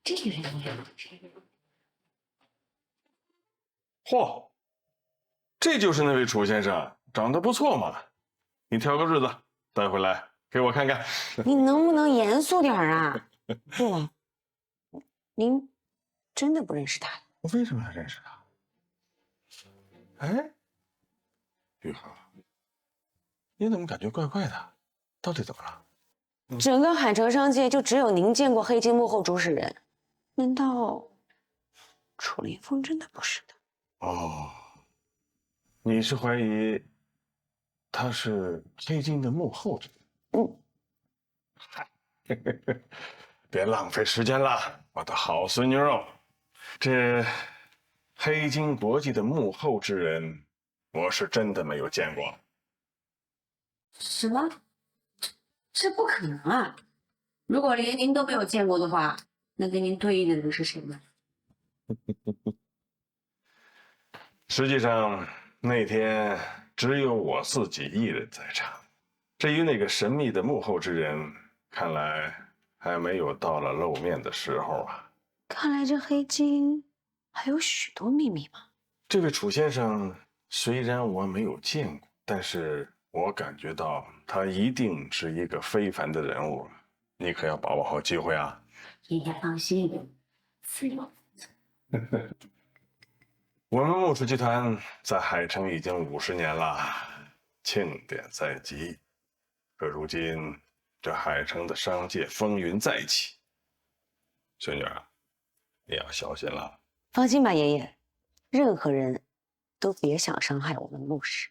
这个人你认识？嚯，这就是那位楚先生，长得不错嘛。你挑个日子带回来给我看看。你能不能严肃点啊？对了，您真的不认识他？我为什么要认识他？哎，玉和，你怎么感觉怪怪的？到底怎么了？整个海城商界就只有您见过黑金幕后主使人，难道楚林峰真的不是他？哦，你是怀疑他是黑金的幕后之人？嗨，别浪费时间了，我的好孙女儿。这黑金国际的幕后之人，我是真的没有见过。什么？这不可能啊！如果连您都没有见过的话，那跟您对应的人是谁呢？实际上那天只有我自己一人在场。至于那个神秘的幕后之人，看来还没有到了露面的时候啊。看来这黑金还有许多秘密嘛。这位楚先生虽然我没有见过，但是我感觉到他一定是一个非凡的人物，你可要把握好机会啊！爷爷放心，自有。我们慕氏集团在海城已经50年了，庆典在即。可如今这海城的商界风云再起，孙女儿，你要小心了。放心吧，爷爷，任何人都别想伤害我们慕氏。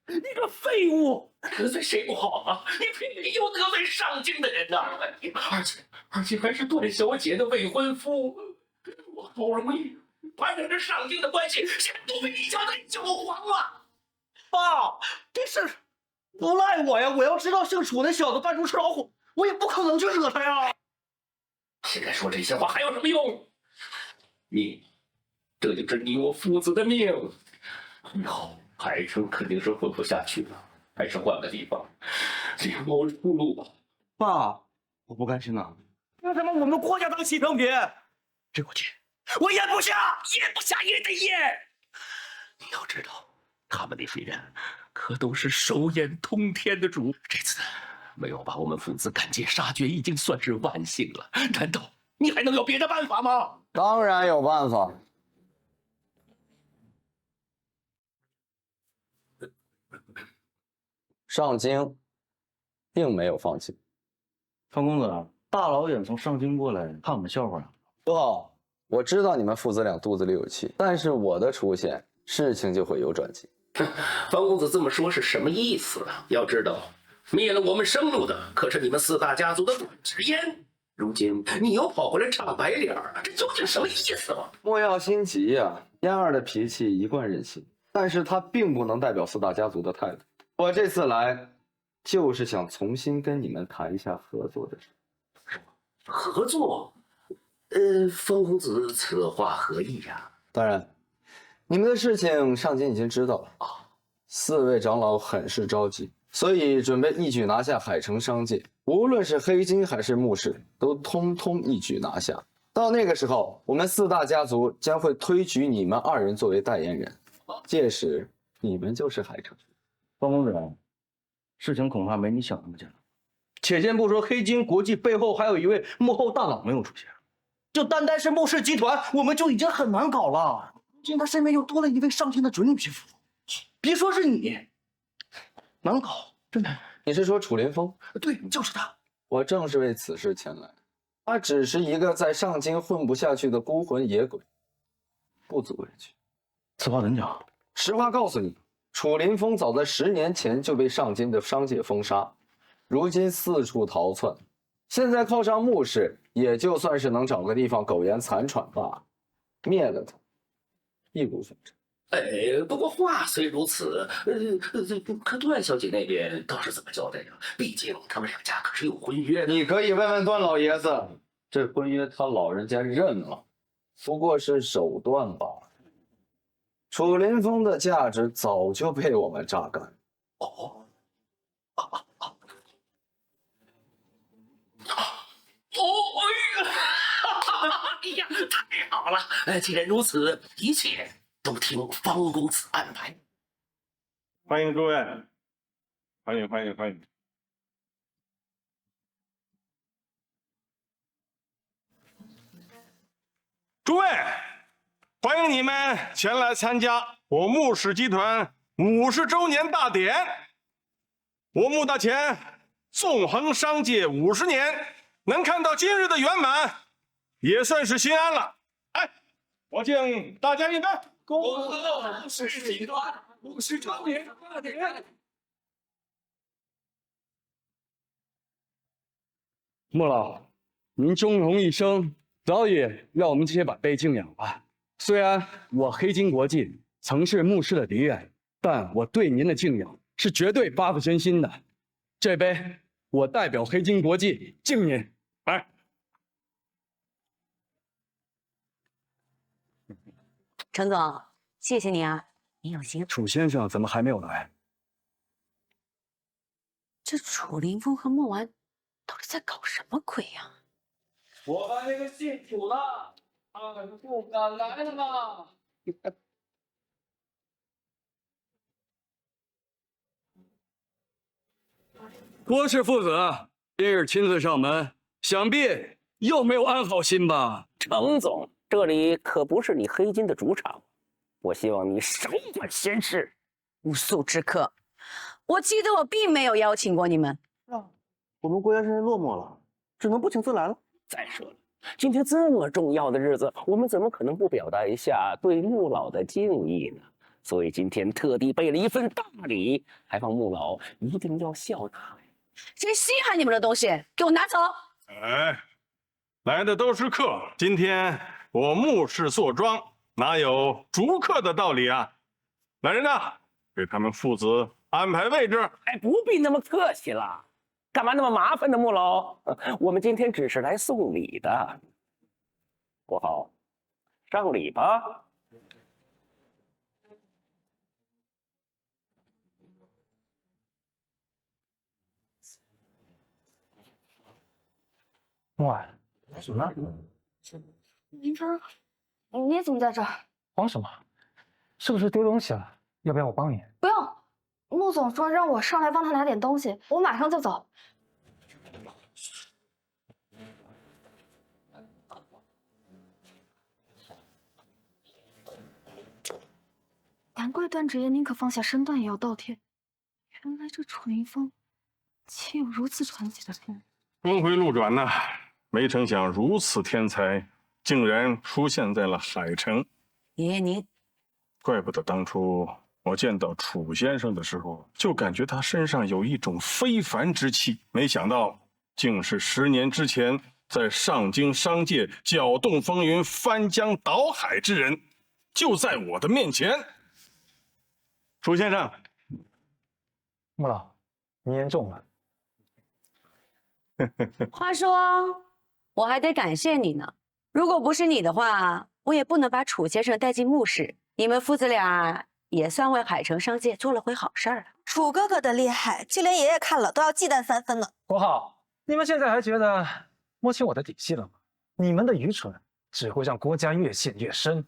你个废物，得罪谁不好啊？你偏偏又得罪上京的人呐！而且还是段小姐的未婚夫，我好不容易攀着这上京的关系，现在都被你搅得搅黄了。爸，这事不赖我呀！我要知道姓楚那小子扮猪吃老虎，我也不可能去惹他呀。现在说这些话还有什么用？命，这就是你我父子的命。以后海城肯定是混不下去了，还是换个地方另谋出路吧。爸，我不甘心呐！为什么我们国家当牺牲品？这口气我咽不下，咽不下也得咽。你要知道，他们那些人可都是手眼通天的主，这次没有把我们父子赶尽杀绝，已经算是万幸了。难道你还能有别的办法吗？当然有办法。上京并没有放弃。方公子，大老远从上京过来看我们笑话啊？不好，我知道你们父子俩肚子里有气，但是我的出现，事情就会有转机。方公子这么说是什么意思？要知道，灭了我们生路的可是你们4大家族的短直烟，如今你又跑过来唱白脸，这究竟什么意思嘛？莫要心急呀，燕儿的脾气一贯任性，但是他并不能代表4大家族的态度。我这次来，就是想重新跟你们谈一下合作的事。合作？方公子此话何意呀？当然，你们的事情上京已经知道了啊。4位长老很是着急，所以准备一举拿下海城商界，无论是黑金还是慕氏，都通通一举拿下。到那个时候，我们4大家族将会推举你们2人作为代言人，届时你们就是海城。方公子，事情恐怕没你想那么简单。且先不说黑金国际背后还有一位幕后大佬没有出现，就单单是慕氏集团，我们就已经很难搞了。如今他身边又多了一位上京的准女婿，别说是你，难搞，真的。你是说楚林峰？对，就是他。我正是为此事前来。他只是一个在上京混不下去的孤魂野鬼，不足为惧。此话怎讲？实话告诉你，楚林峰早在10年前就被上京的商界封杀，如今四处逃窜，现在靠上慕氏，也就算是能找个地方苟延残喘罢了。灭了他，易如反掌。不过话虽如此，可段小姐那边倒是怎么交代呀？毕竟他们2家可是有婚约的。你可以问问段老爷子，这婚约他老人家认了，不过是手段罢了。楚林峰的价值早就被我们榨干。哎呀，太好了！既然如此，一切都听方公子安排。欢迎诸位，欢迎。诸位，欢迎你们前来参加我慕氏集团50周年大典。我慕大前纵横商界50年，能看到今日的圆满，也算是心安了。哎，我敬大家一杯，恭贺穆氏集团穆氏昌年8年。穆老，您峥嵘一生，早已让我们这些晚辈敬仰了。虽然我黑金国际曾是穆氏的敌人，但我对您的敬仰是绝对发自真心的。这杯我代表黑金国际敬您。来，程总，谢谢你啊，你有心。楚先生怎么还没有来？这楚凌风和莫完到底在搞什么鬼呀？我把那个信楚了，他们不敢来了吗？郭氏父子今日亲自上门，想必又没有安好心吧？程总，这里可不是你黑金的主场，我希望你少管闲事。不速之客，我记得我并没有邀请过你们。我们郭家现在落寞了，只能不请自来了。再说了，今天这么重要的日子，我们怎么可能不表达一下对穆老的敬意呢？所以今天特地备了一份大礼，还望穆老一定要笑纳。谁稀罕你们的东西？给我拿走！哎，来的都是客，今天我穆氏坐庄，哪有逐客的道理啊？来人呐，给他们父子安排位置。哎，不必那么客气了，干嘛那么麻烦呢，穆老？我们今天只是来送礼的。国豪，上礼吧。莫婉，什么呢？林峰，你怎么在这儿？慌什么？是不是丢东西了？要不要我帮你？不用，穆总说让我上来帮他拿点东西，我马上就走。难怪段直言宁可放下身段也要倒贴，原来这楚凌风岂有如此传奇的病人？峰回路转呐，没成想如此天才竟然出现在了海城。爷爷您，怪不得当初我见到楚先生的时候，就感觉他身上有一种非凡之气，没想到竟是10年之前在上京商界搅动风云、翻江倒海之人，就在我的面前。楚先生，穆老，你言重了。话说，我还得感谢你呢。如果不是你的话，我也不能把楚先生带进穆氏。你们父子俩也算为海城商界做了回好事儿了。楚哥哥的厉害，就连爷爷看了都要忌惮3分呢。国豪，你们现在还觉得摸清我的底细了吗？你们的愚蠢只会让郭家越陷越深。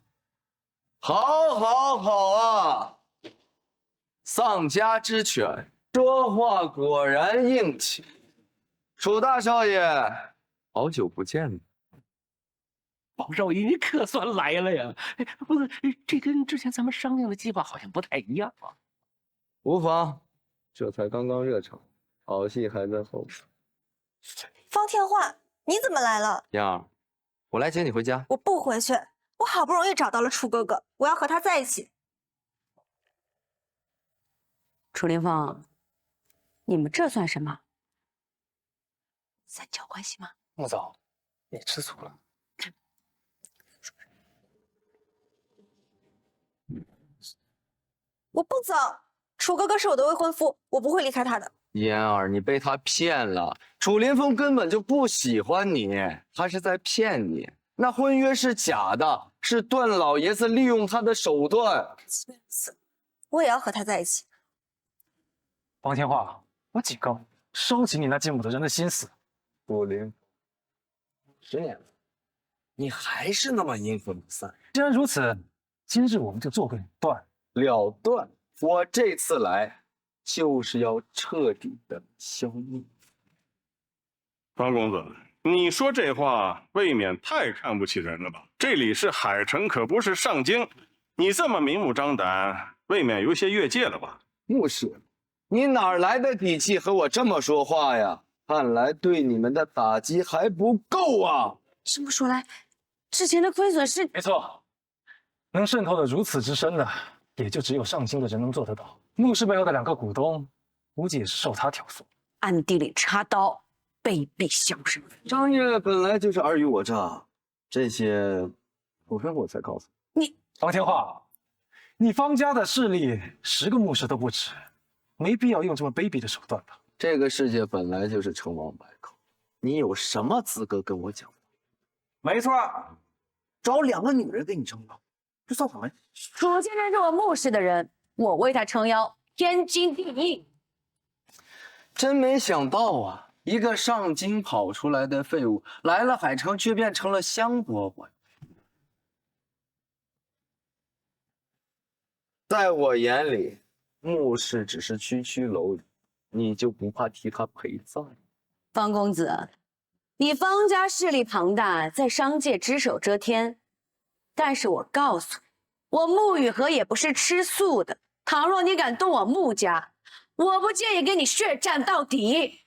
好，好，好啊！丧家之犬，说话果然硬气。楚大少爷，好久不见了。包少爷，你可算来了呀！不是，这跟之前咱们商量的计划好像不太一样啊。无妨，这才刚刚热场，好戏还在后面。方天画，你怎么来了？燕儿，我来接你回家。我不回去，我好不容易找到了楚哥哥，我要和他在一起。楚凌风，你们这算什么？三角关系吗？穆总，你吃醋了。我不走，楚哥哥是我的未婚夫，我不会离开他的。燕儿，你被他骗了。楚凌风根本就不喜欢你，他是在骗你。那婚约是假的，是段老爷子利用他的手段。我也要和他在一起。王天化，我警告你，收起你那见不得人的心思。楚凌，10年了，你还是那么阴魂不散。既然如此，今日我们就做个了断。了断！我这次来就是要彻底的消灭。方公子，你说这话未免太看不起人了吧？这里是海城，可不是上京，你这么明目张胆，未免有些越界了吧？穆氏，你哪来的底气和我这么说话呀？看来对你们的打击还不够啊！这么说来，之前的亏损是……没错，能渗透的如此之深的，也就只有上京的人能做得到。穆氏背后的2个股东，估计也是受他挑唆，暗地里插刀，卑鄙小人。商业本来就是尔虞我诈，这些不是我才告诉你。方天画，你方家的势力10个穆氏都不止，没必要用这么卑鄙的手段吧？这个世界本来就是成王败寇，你有什么资格跟我讲？没错，找2个女人给你撑腰，这算什么呀？楚先生是我穆氏的人，我为他撑腰，天经地义。真没想到啊，一个上京跑出来的废物，来了海城却变成了香饽饽。在我眼里，穆氏只是区区蝼蚁，你就不怕替他陪葬？方公子，你方家势力庞大，在商界只手遮天，但是我告诉你，我穆雨禾也不是吃素的。倘若你敢动我穆家，我不介意跟你血战到底。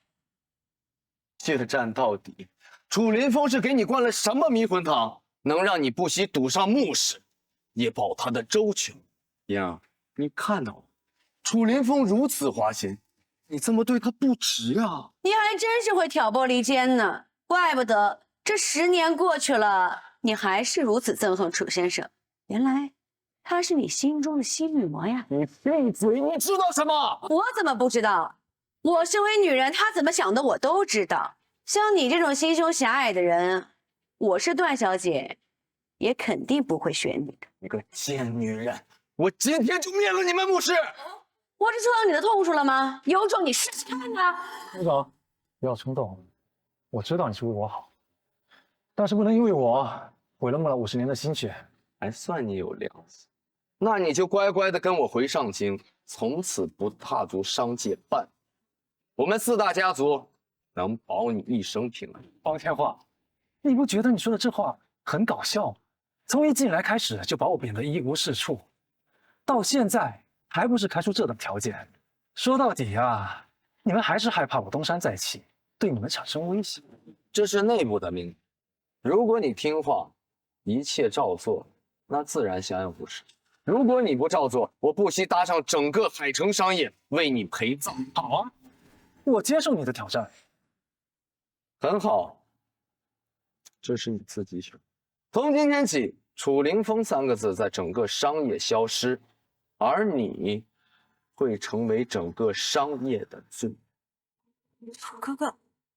血战到底？楚林峰是给你灌了什么迷魂汤，能让你不惜赌上穆氏，也保他的周全？英儿，你看到了，楚林峰如此花心，你这么对他不值啊！你还真是会挑拨离间呢，怪不得这10年过去了，你还是如此憎恨楚先生。原来她是你心中的新女魔呀！你闭嘴！你知道什么？我怎么不知道？我身为女人，她怎么想的我都知道。像你这种心胸狭隘的人，我是段小姐，也肯定不会选你的。你个贱女人！我今天就灭了你们穆氏！我是戳到你的痛处了吗？有种你试试看啊！陆总，不要冲动。我知道你是为我好，但是不能因为我毁了穆老50年的心血。还算你有良心，那你就乖乖的跟我回上京，从此不踏足商界半步。我们4大家族能保你一生平安。方天画，你不觉得你说的这话很搞笑吗？从一进来开始就把我贬得一无是处，到现在还不是开出这等条件？说到底啊，你们还是害怕我东山再起，对你们产生威胁。这是内部的命令，如果你听话，一切照做，那自然相安无事。如果你不照做，我不惜搭上整个海城商业为你陪葬。好啊，我接受你的挑战。很好，这是你自己选。从今天起，楚凌风3个字在整个商业消失，而你会成为整个商业的罪。楚哥哥，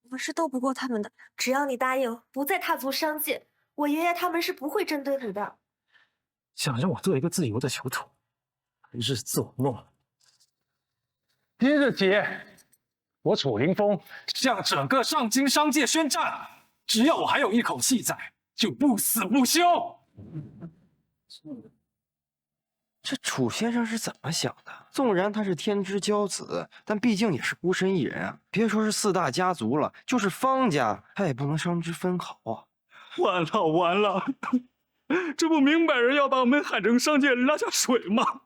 我们是斗不过他们的，只要你答应不再踏足商界，我爷爷他们是不会针对你的。想让我做一个自由的囚徒，日做梦！今日起，我楚凌风向整个上京商界宣战，只要我还有一口气在，就不死不休。这楚先生是怎么想的？纵然他是天之骄子，但毕竟也是孤身一人啊。别说是4大家族了，就是方家，他也不能伤之分毫啊。完了完了，这不明摆着要把我们海城商界拉下水吗？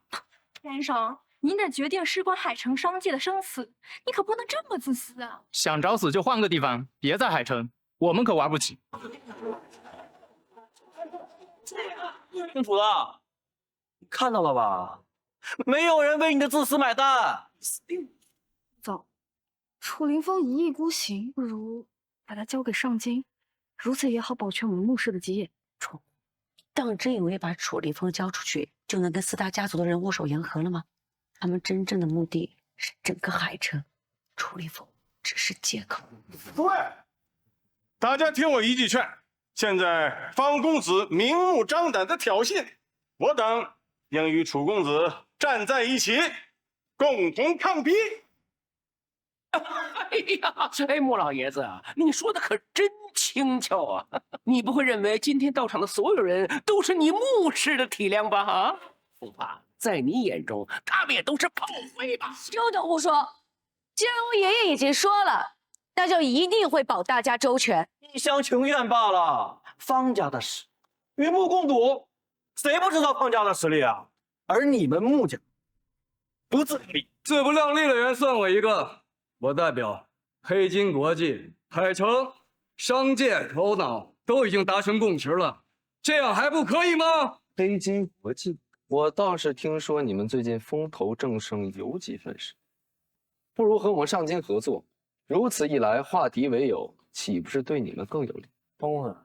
先生，您的决定事关海城商界的生死，你可不能这么自私啊！想找死就换个地方，别在海城，我们可玩不起。清楚了，看到了吧？没有人为你的自私买单。走，楚凌风一意孤行，不如把他交给上京，如此也好保全我们穆氏的基业。当真以为把楚凌风交出去，就能跟4大家族的人握手言和了吗？他们真正的目的是整个海城，楚凌风只是借口。诸位，大家听我一句劝，现在方公子明目张胆的挑衅，我等应与楚公子站在一起，共同抗敌。哎呀，穆老爷子啊，你说的可真轻巧啊！你不会认为今天到场的所有人都是你穆氏的体谅吧？啊，恐怕在你眼中，他们也都是炮灰吧？休得胡说！既然我爷爷已经说了，那就一定会保大家周全。一厢情愿罢了。方家的事，与穆共睹，谁不知道方家的实力啊？而你们穆家，不自量力。自不量力的人算我一个，我代表黑金国际、海城商界头脑都已经达成共识了，这样还不可以吗？黑金国际，我倒是听说你们最近风头正盛，有几分事，不如和我们上京合作，如此一来化敌为友，岂不是对你们更有利？东子，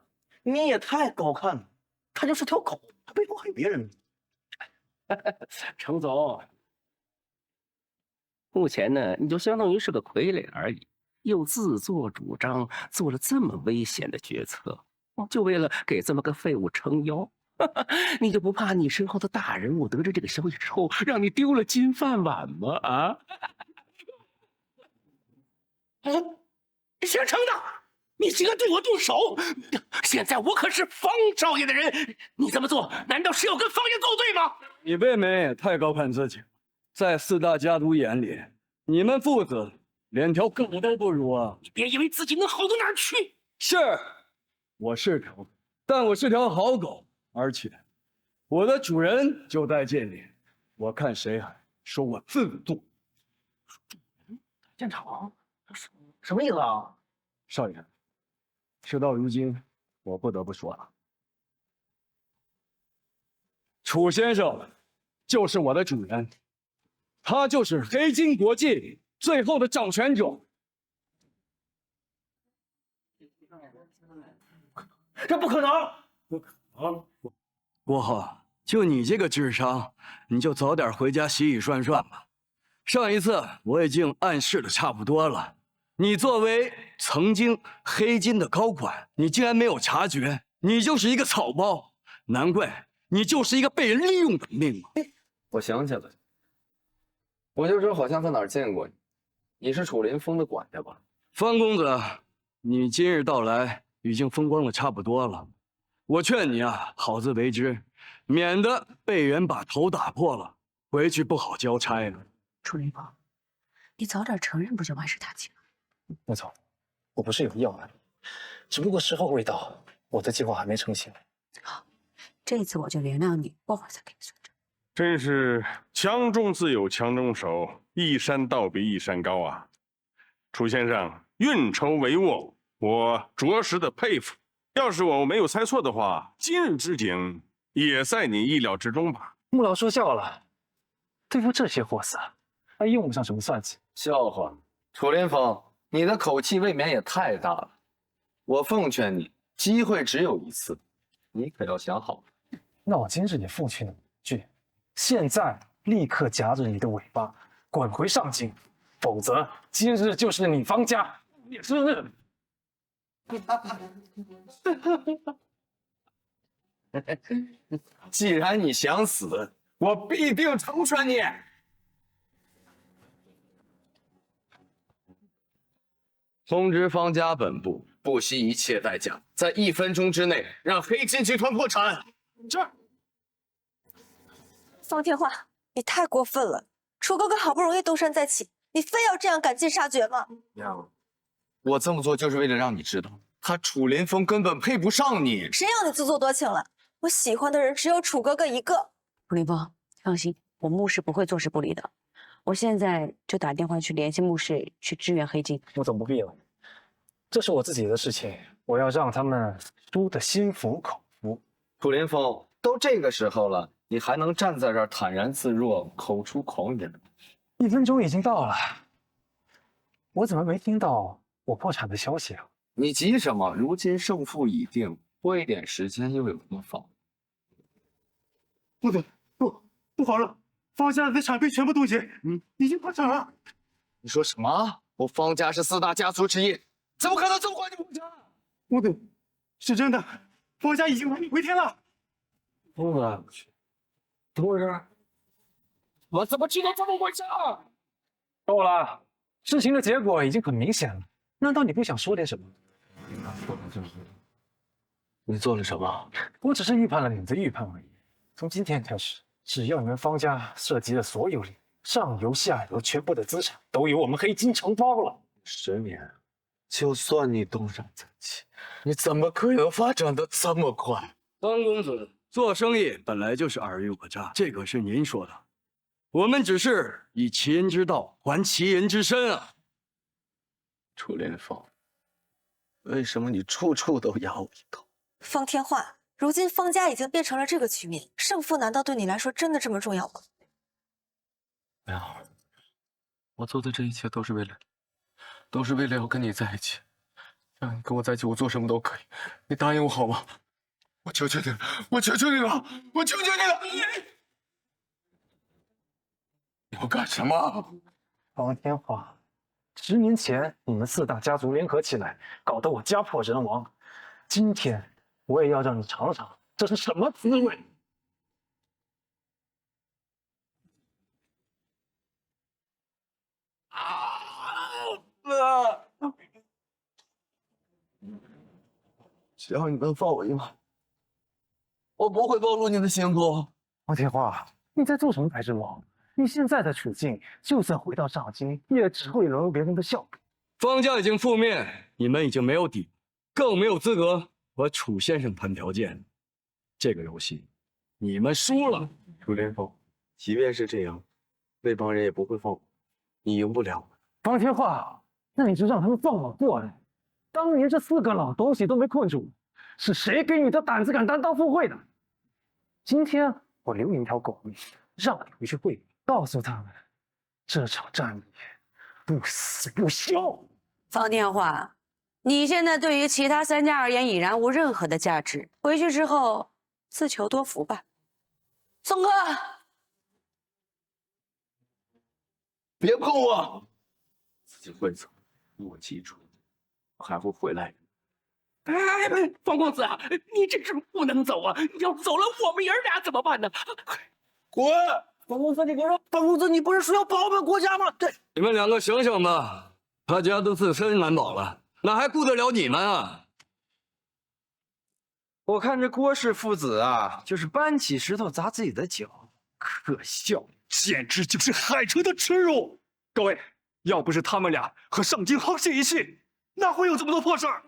你也太高看了，他就是条狗，他背后还有别人呢。程总，目前呢，你就相当于是个傀儡而已，又自作主张做了这么危险的决策，就为了给这么个废物撑腰。你就不怕你身后的大人物得知这个消息之后，让你丢了金饭碗吗？啊！姓程的，你竟然对我动手！现在我可是方少爷的人，你这么做难道是要跟方爷作对吗？你未免也太高看自己了，在4大家族眼里，你们父子连条狗都不如啊！你别以为自己能好到哪儿去。是，我是条狗，但我是条好狗，而且我的主人就在这里，我看谁还说我自作。建厂，什么意思啊？少爷，事到如今，我不得不说了，楚先生就是我的主人，他就是黑金国际最后的掌权者。这不可能！郭浩，就你这个智商，你就早点回家洗洗涮涮吧。上一次我已经暗示的差不多了，你作为曾经黑金的高管，你竟然没有察觉，你就是一个草包，难怪你就是一个被人利用的命。我想起来了，我就说好像在哪儿见过你，你是楚林峰的管家吧？方公子，你今日到来已经风光的差不多了，我劝你啊，好自为之，免得被人把头打破了，回去不好交差了。楚林峰，你早点承认不就万事大吉了？穆总，我不是有意要瞒，只不过时候未到，我的计划还没成型。好，这次我就原谅你，过会儿再给你算账。真是强中自有强中手，一山倒比一山高啊！楚先生运筹帷幄，我着实的佩服。要是我没有猜错的话，今日之景也在你意料之中吧？穆老说笑了，对付这些货色，还用不上什么算计。笑话，楚林峰，你的口气未免也太大了。我奉劝你，机会只有一次，你可要想好了。那我今日也奉劝你一句，现在立刻夹着你的尾巴滚回上京，否则今日就是你方家灭之日。既然你想死，我必定成全你。通知方家本部，不惜一切代价，在1分钟之内让黑金集团破产。这，方天画，你太过分了！楚哥哥好不容易东山再起，你非要这样赶尽杀绝吗？娘，我这么做就是为了让你知道，他楚林峰根本配不上你。谁让你自作多情了？我喜欢的人只有楚哥哥一个。楚林峰，放心，我穆氏不会坐视不理的。我现在就打电话去联系穆氏，去支援黑金。穆总不必了，这是我自己的事情，我要让他们输得心服口服。楚林峰，都这个时候了，你还能站在这儿坦然自若，口出狂言？1分钟已经到了，我怎么没听到我破产的消息啊？你急什么？如今胜负已定，多一点时间又有多妨？不对，不好了！方家的产被全部冻结，已经破产了。你说什么？我方家是4大家族之一，怎么可能这么快就破产？不对，是真的，方家已经万里回天了。疯子，怎么回事？我怎么知道这么回事？够了，事情的结果已经很明显了，难道你不想说点什么？你做了什么？我只是预判了你们的预判而已。从今天开始，只要你们方家涉及的所有利益，上游下游全部的资产都由我们黑金承包了。10年，就算你东山再起，你怎么可能发展的这么快？方公子，做生意本来就是尔虞我诈，这可是您说的。我们只是以其人之道还其人之身啊。楚连凤，为什么你处处都压我一头？方天画，如今方家已经变成了这个局面，胜负难道对你来说真的这么重要吗？没有，我做的这一切都是为了要跟你在一起。让你跟我在一起，我做什么都可以。你答应我好吗？我求求你了，我求求你了，我求求你了！你要干什么？方天画，10年前你们4大家族联合起来，搞得我家破人亡。今天我也要让你尝尝这是什么滋味。只要你能放我一马，我不会暴露你的行踪。方天画，你在做什么白日梦？你现在的处境，就算回到上京，也只会沦为别人的笑柄。方家已经覆灭，你们已经没有底，更没有资格和楚先生谈条件。这个游戏，你们输了。楚连凤，即便是这样，那帮人也不会放我，你赢不了。方天画，那你就让他们放我过来。当年这4个老东西都没困住，是谁给你的胆子敢单刀赴会的？今天我留你一条狗命，让你回去会礼，告诉他们，这场战役不死不休。方天画，你现在对于其他3家而言已然无任何的价值，回去之后自求多福吧。宋哥，别碰我！自己会走，我记住，我还会回来。哎，方公子啊，你这是不能走啊！你要走了，我们爷儿俩怎么办呢？滚！方公子，你别说，方公子，你不是说要保我们国家吗？对，你们2个醒醒吧，他家都自身难保了，哪还顾得了你们啊？我看这郭氏父子啊，就是搬起石头砸自己的脚，可笑，简直就是海城的耻辱！各位，要不是他们俩和上京沆瀣一气，哪会有这么多破事儿？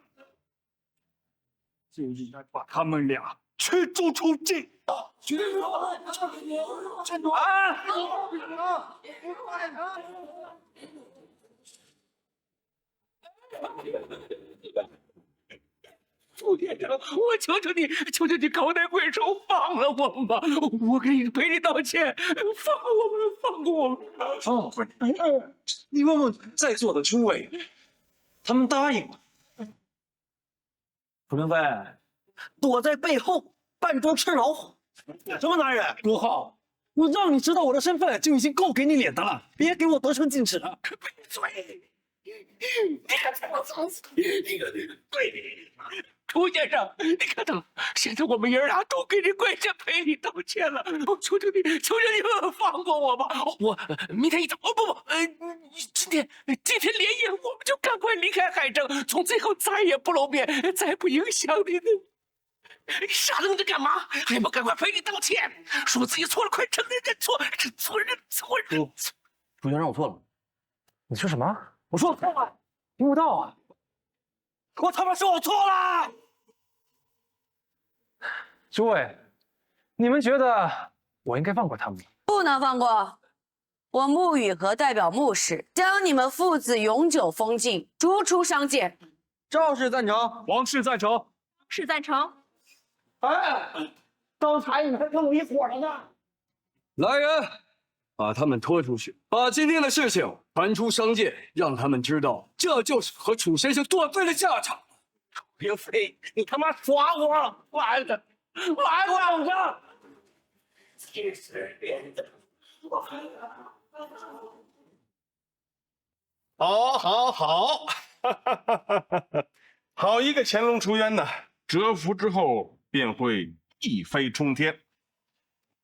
就应该把他们俩驱逐出境。驱逐！楚天成，我求求你，求求你高抬贵手，放了我们吧！我给你赔礼道歉，放过我们，放过我们！哦，你问问在座的诸位，他们答应了。楚灵飞，躲在背后扮猪吃老虎，什么男人？罗浩，我让你知道我的身份就已经够给你脸的了，别给我得寸进尺了。闭嘴！你敢在我脏死你！对，楚先生，你看到了，现在我们爷儿俩都给你跪下赔礼道歉了，我求求你，求求你们放过我吧！我明天一早，今天连夜，我们就赶快离开海城，从此以后再也不露面，再也不影响你的。你傻愣着干嘛？还不赶快赔礼道歉，说自己错了，快承认认错，认错。楚先生，我错了。你说什么？我说错了，听不到啊！我他妈说我错了！诸位，你们觉得我应该放过他们吗？不能放过。我穆雨禾代表穆氏，将你们父子永久封禁，逐出商界。赵氏赞成，王氏赞成，是赞成。哎，刚才你还跟我一伙的呢。来人，把他们拖出去，把今天的事情传出商界，让他们知道，这就是和楚先生断飞的下场。楚灵飞，你他妈耍我！完了，完了！70年的，好，好一个乾隆出渊呐！蛰伏之后便会一飞冲天。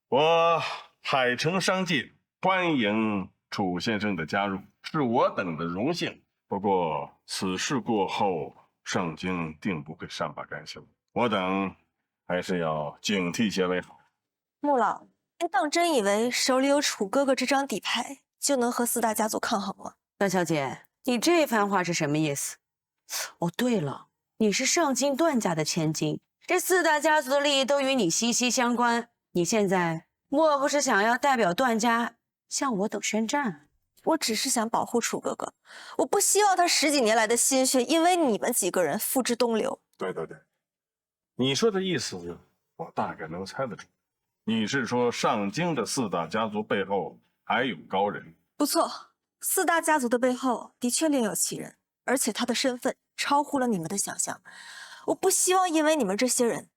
我海城商界欢迎楚先生的加入，是我等的荣幸。不过此事过后，上京定不会善罢甘休，我等还是要警惕些为好。穆老，您当真以为手里有楚哥哥这张底牌就能和4大家族抗衡吗？段小姐，你这番话是什么意思？哦，对了，你是上京段家的千金，这4大家族的利益都与你息息相关。你现在莫不是想要代表段家向我等宣战。我只是想保护楚哥哥，我不希望他10几年来的心血因为你们几个人付之东流。对，你说的意思我大概能猜得出，你是说上京的4大家族背后还有高人？不错，4大家族的背后的确另有其人，而且他的身份超乎了你们的想象。我不希望因为你们这些人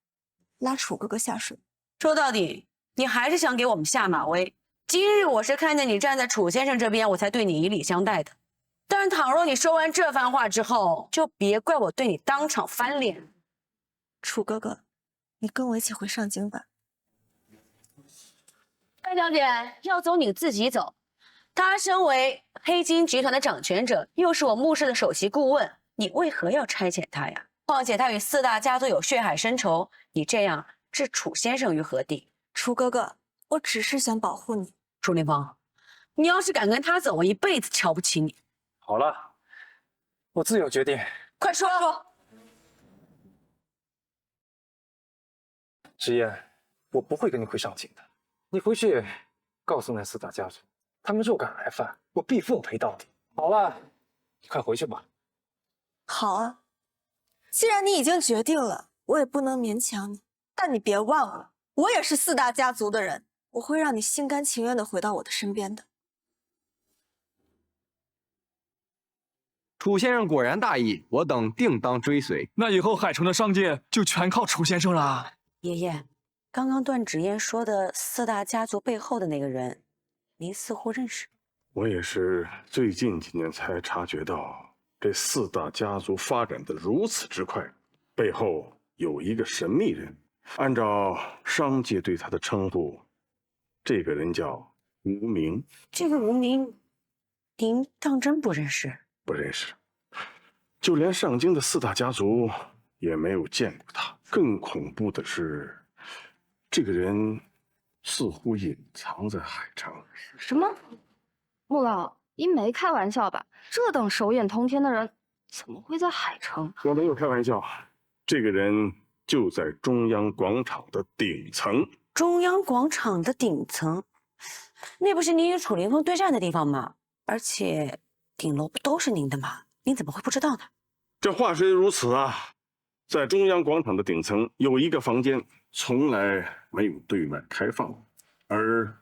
拉楚哥哥下水。说到底，你还是想给我们下马威。今日我是看见你站在楚先生这边，我才对你以礼相待的。但倘若你说完这番话之后，就别怪我对你当场翻脸。楚哥哥，你跟我一起回上京吧。范小姐，要走你自己走。他身为黑金集团的掌权者，又是我穆氏的首席顾问，你为何要差遣他呀？况且他与4大家族有血海深仇，你这样置楚先生于何地？楚哥哥，我只是想保护你。楚凌风，你要是敢跟他走，我一辈子瞧不起你。好了，我自有决定。快说！直言，我不会跟你回上京的。你回去告诉那4大家族，他们若敢来犯，我必奉陪到底。好了，你快回去吧。好啊，既然你已经决定了，我也不能勉强你。但你别忘了，我也是4大家族的人，我会让你心甘情愿地回到我的身边的。楚先生果然大义，我等定当追随。那以后海城的商界就全靠楚先生了。爷爷，刚刚段芷嫣说的4大家族背后的那个人，您似乎认识。我也是最近几年才察觉到，这4大家族发展的如此之快，背后有一个神秘人。按照商界对他的称呼，这个人叫无名。这个无名，您当真不认识？不认识，就连上京的4大家族也没有见过他。更恐怖的是，这个人似乎隐藏在海城。什么？穆老，你没开玩笑吧？这等手眼通天的人，怎么会在海城？我没有开玩笑，这个人就在中央广场的顶层。中央广场的顶层，那不是您与楚凌风对战的地方吗？而且顶楼不都是您的吗？您怎么会不知道呢？这话虽如此啊，在中央广场的顶层有一个房间从来没有对外开放，而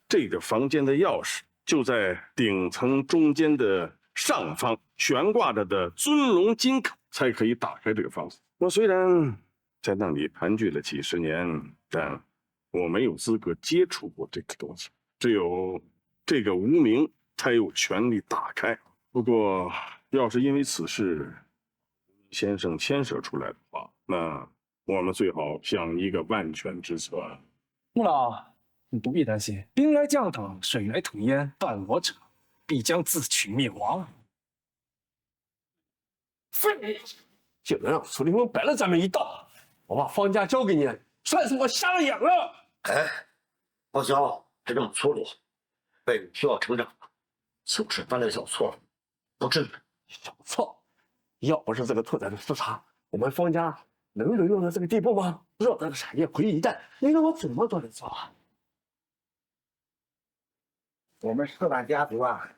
这个房间的钥匙就在顶层中间的上方悬挂着的尊龙金口，才可以打开这个房子。我虽然在那里盘踞了几10年，但我没有资格接触过这个东西，只有这个无名才有权利打开。不过，要是因为此事先生牵涉出来的话，那我们最好想一个万全之策。穆老，你不必担心，兵来将挡，水来土掩，犯我者必将自取灭亡。废！竟然让楚凌风摆了咱们一道，我把方家交给你，算是我瞎了眼了。哎，包潇这种粗鲁，辈分需要成长的，就是犯了小错，不至于。小错，要不是这个兔崽子失察，我们方家能沦落到这个地步吗？偌大的产业毁于一旦，你让我怎么做得到啊？我们4大家族啊，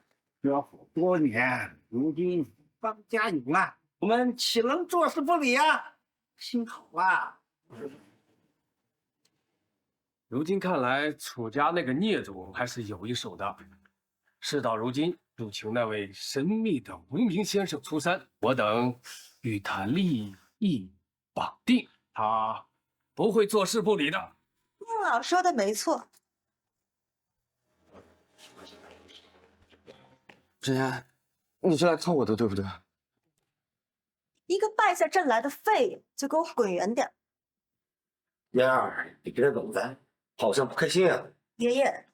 交好多年，如今方家有难，我们岂能坐视不理啊？幸好啊！如今看来，楚家那个孽种还是有一手的。事到如今，就请那位神秘的无名先生出山，我等与他利益绑定，他不会坐视不理的。穆老说的没错。芷嫣，你是来看我的，对不对？一个败下阵来的废物，就给我滚远点！嫣儿，你别冷淡，好像不开心啊。爷爷，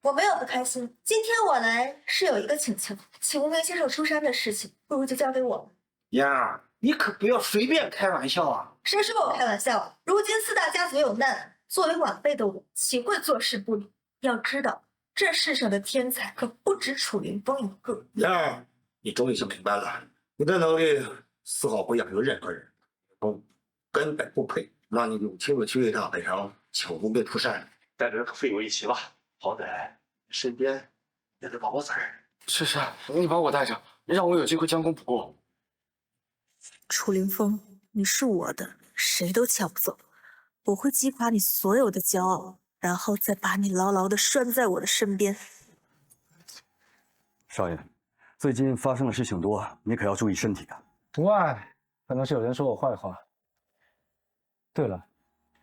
我没有不开心。今天我来是有一个请求，请无名先生出山的事情，不如就交给我了。嫣儿，你可不要随便开玩笑啊！谁说我开玩笑啊？如今4大家族有难，作为晚辈的我，岂会坐视不理？要知道，这世上的天才可不止楚凌风一个。嫣儿，你终于想明白了，你的能力丝毫不亚于任何人，根本不配让你有亲自去一趟北城，请无名出山。带着这个废物一起吧，好歹身边你的宝子儿。是，你把我带着，让我有机会将功补过。楚凌风，你是我的，谁都抢不走。我会击垮你所有的骄傲，然后再把你牢牢地拴在我的身边。少爷，最近发生的事情多，你可要注意身体啊。无碍，可能是有人说我坏话。对了，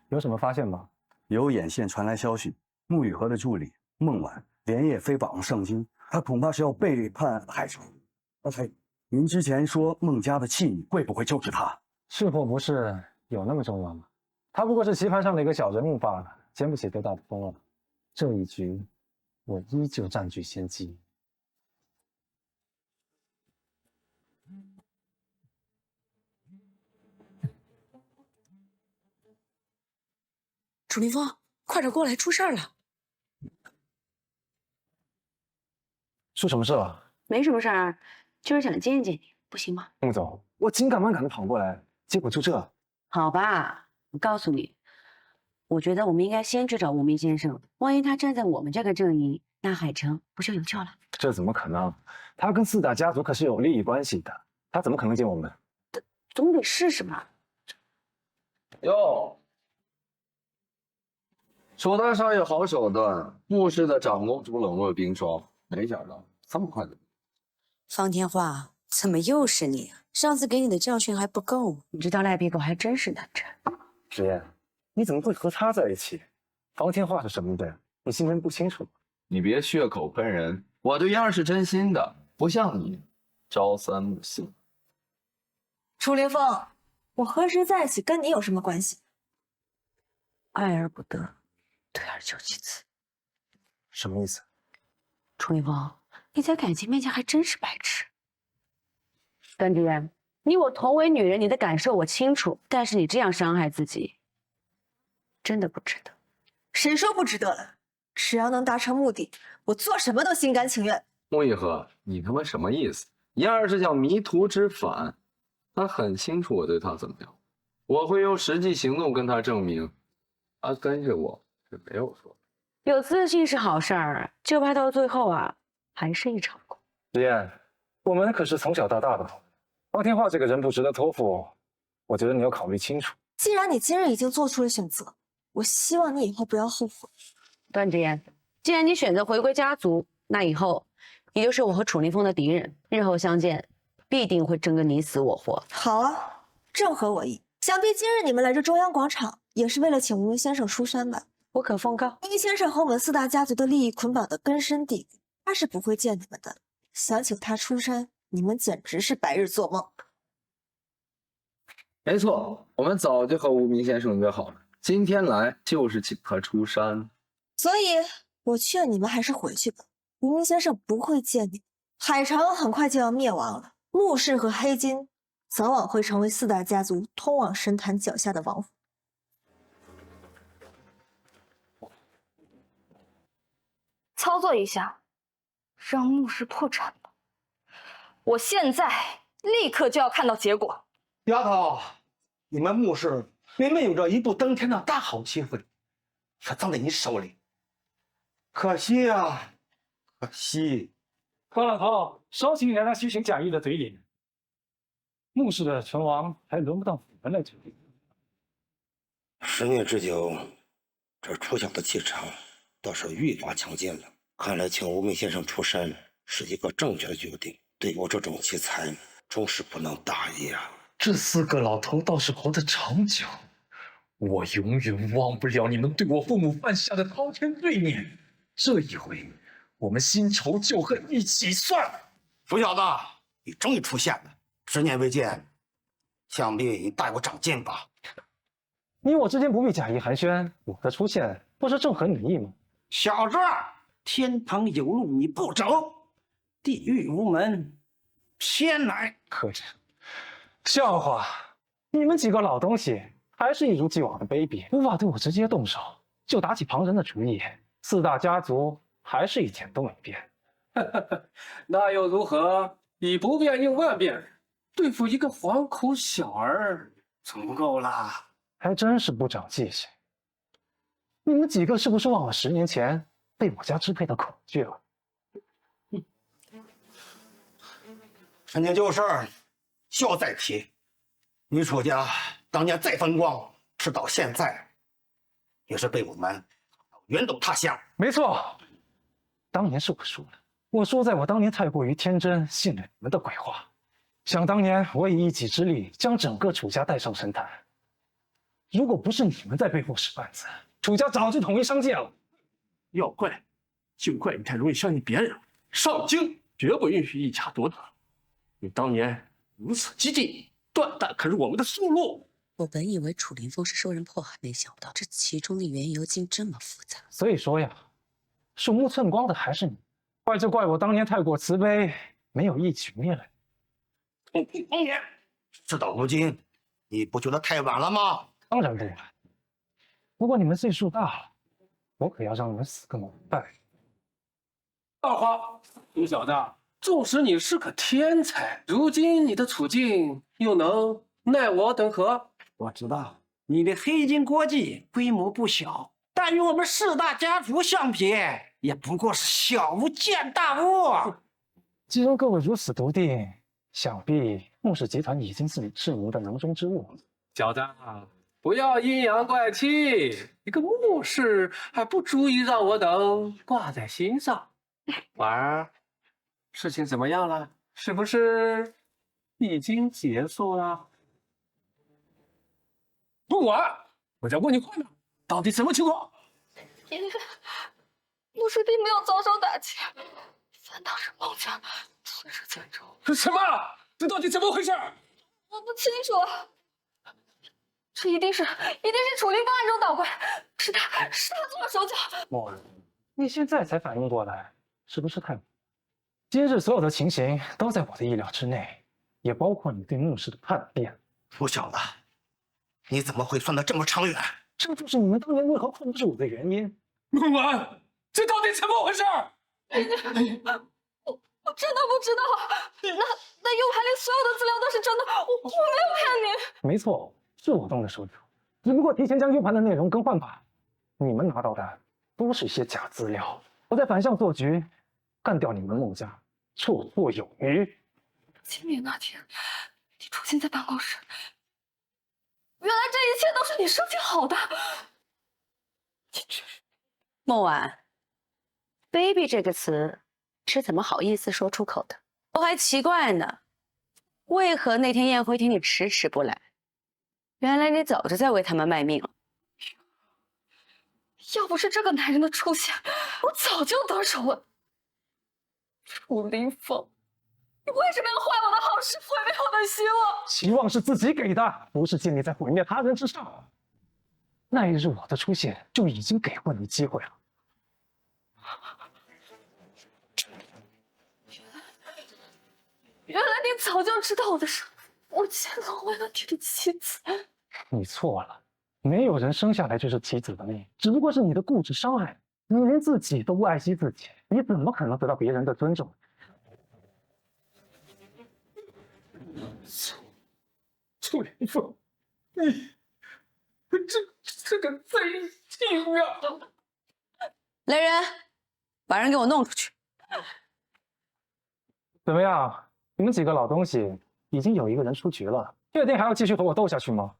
有什么发现吗？有眼线传来消息，穆雨禾的助理孟晚连夜飞往上京，他恐怕是要背叛海城。阿才，您之前说孟家的弃女，会不会就是他？是或不是有那么重要吗？他不过是棋盘上的一个小人物罢了，经不起多大的风浪。这一局，我依旧占据先机。楚凌风，快点过来，出事儿了！出什么事了？没什么事儿，就是想见见你，不行吗？孟总，我紧赶慢赶的跑过来，结果就这。好吧，我告诉你，我觉得我们应该先去找无名先生，万一他站在我们这个阵营，那海城不就有救了？这怎么可能？他跟四大家族可是有利益关系的，他怎么可能见我们？总得试试吧。哟，楚大少爷好手段，穆氏的长公主冷若冰霜，没想到这么快的。方天画，怎么又是你啊？上次给你的教训还不够吗？你知道赖皮狗还真是难缠。直言，你怎么会和他在一起？方天画是什么的？你心中不清楚吗？你别血口喷人，我对燕儿是真心的，不像你朝三暮四。楚凌风，我和谁在一起跟你有什么关系？爱而不得，退而求其次。什么意思？楚凌风，你在感情面前还真是白痴。段志远，你我同为女人，你的感受我清楚，但是你这样伤害自己，真的不值得。谁说不值得了？只要能达成目的，我做什么都心甘情愿。穆一禾，你他妈什么意思？燕儿是叫迷途知返，他很清楚我对他怎么样，我会用实际行动跟他证明，他跟着我是没有错。有自信是好事儿，就怕到最后啊，还是一场空。子燕，我们可是从小到大的朋友，方天画这个人不值得托付，我觉得你要考虑清楚。既然你今日已经做出了选择，我希望你以后不要后悔。段志言，既然你选择回归家族，那以后你就是我和楚凌风的敌人，日后相见必定会争个你死我活。好啊，正合我意。想必今日你们来这中央广场，也是为了请无名先生出山吧？我可奉告，无名先生和我们四大家族的利益捆绑的根深蒂固，他是不会见你们的。想请他出山，你们简直是白日做梦。没错，我们早就和无名先生约好了，今天来就是请他出山。所以，我劝你们还是回去吧。无名先生不会见你。海城很快就要灭亡了，穆氏和黑金早晚会成为四大家族通往神坛脚下的王府。操作一下，让穆氏破产吧！我现在立刻就要看到结果。丫头，你们穆氏明明有着一步登天的大好机会，却葬在你手里，可惜呀，可惜。高老头，收起你那虚情假意的嘴脸。穆氏的存亡还轮不到你们来决定。10年之久，这楚小的气场倒是愈发强劲了。看来请无名先生出山是一个正确的决定。对我这种奇才，终是不能大意啊！这4个老头倒是活得长久，我永远忘不了你们对我父母犯下的滔天罪孽。这一回，我们新仇旧恨一起算。楚小子，你终于出现了，10年未见，想必你大有长进吧？你我之间不必假意寒暄，我的出现不是正合你意吗？小子，天堂有路你不走，地狱无门偏来。可耻！笑话！你们几个老东西还是一如既往的卑鄙，无法对我直接动手，就打起旁人的主意。4大家族还是一点都没变。那又如何？以不变应万变，对付一个黄口小儿，足够了。还真是不长记性。你们几个是不是忘了10年前被我家支配的恐惧了？陈年旧事，笑再提。你楚家当年再风光，直到现在，也是被我们远走他乡。没错，当年是我输了。我输在我当年太过于天真，信了你们的鬼话。想当年，我以一己之力将整个楚家带上神坛。如果不是你们在背后使绊子，楚家早就统一商界了。要怪，就怪你太容易相信别人了。上京绝不允许一家独大。你当年如此激进，断然可是我们的出路。我本以为楚凌风是受人迫害，没想到这其中的缘由竟这么复杂。所以说呀，鼠目寸光的还是你，怪就怪我当年太过慈悲，没有一举灭了你。当年，事到如今，你不觉得太晚了吗？当然不晚。不过你们岁数大了，我可要让你们死个明白。大花，你小子，纵使你是个天才，如今你的处境又能奈我等何？我知道你的黑金国际规模不小，但与我们四大家族相比，也不过是小巫见大巫。既然各位如此笃定，想必穆氏集团已经是你赤魔的囊中之物。小子，不要阴阳怪气，一个穆氏还不足以让我等挂在心上。婉儿，事情怎么样了？是不是已经结束了？不管，我在问你话呢，到底什么情况？爷爷，穆氏并没有遭受打击，反倒是孟家损失惨重。什么？这到底怎么回事？我不清楚，这一定是楚凌风暗中捣鬼，是他做了手脚。莫儿，你现在才反应过来，是不是太晚？今日所有的情形都在我的意料之内，也包括你对穆氏的叛变。楚小子，你怎么会算得这么长远？这就是你们当年为何控制我的原因。孟婉，这到底怎么回事？我真的不知道。那U盘里所有的资料都是真的，我没有骗你。没错，是我动的手脚，只不过提前将 U 盘的内容更换罢。你们拿到的都是一些假资料，我在反向做局，干掉你们孟家，绰绰有余。清明那天，你出现在办公室，原来这一切都是你设计好的。孟婉 ，“baby” 这个词是怎么好意思说出口的？我还奇怪呢，为何那天宴会厅你迟迟不来？原来你早就在为他们卖命了。要不是这个男人的出现，我早就得手了。楚凌风，你为什么要坏我的好事，毁灭我的希望？希望是自己给的，不是建立在毁灭他人之上。那一日我的出现就已经给过你机会了。原来你早就知道我的身份，我竟成为了你的妻子。你错了，没有人生下来就是妻子的命，只不过是你的固执伤害你。你连自己都不爱惜自己，你怎么可能得到别人的尊重？楚凌风，你这个贼性啊！来人，把人给我弄出去。怎么样？你们几个老东西已经有一个人出局了，确定还要继续和我斗下去吗？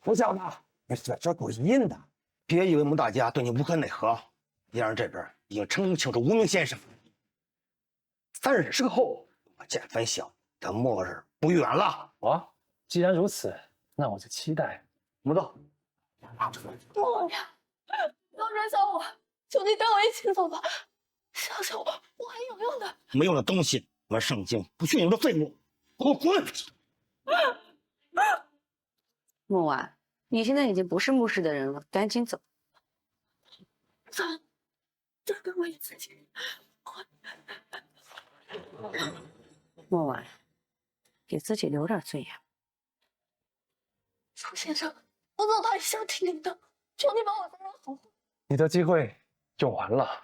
楚小子，你在这故意的，别以为穆大家对你无可奈何。燕儿这边已经澄清楚无名先生，3日之后我见分晓，等末日不远了。既然如此，那我就期待。穆道，孟良，不要扔下我，求你带我一起走吧。相信我，我很有用的。没用的东西，我们圣经不许你们的废物，给我滚！孟婉，你现在已经不是穆氏的人了，赶紧走。走，这跟我一起去。孟婉，给自己留点尊严。楚先生，我走到一下听您的，求你把我当成好。你的机会用完了。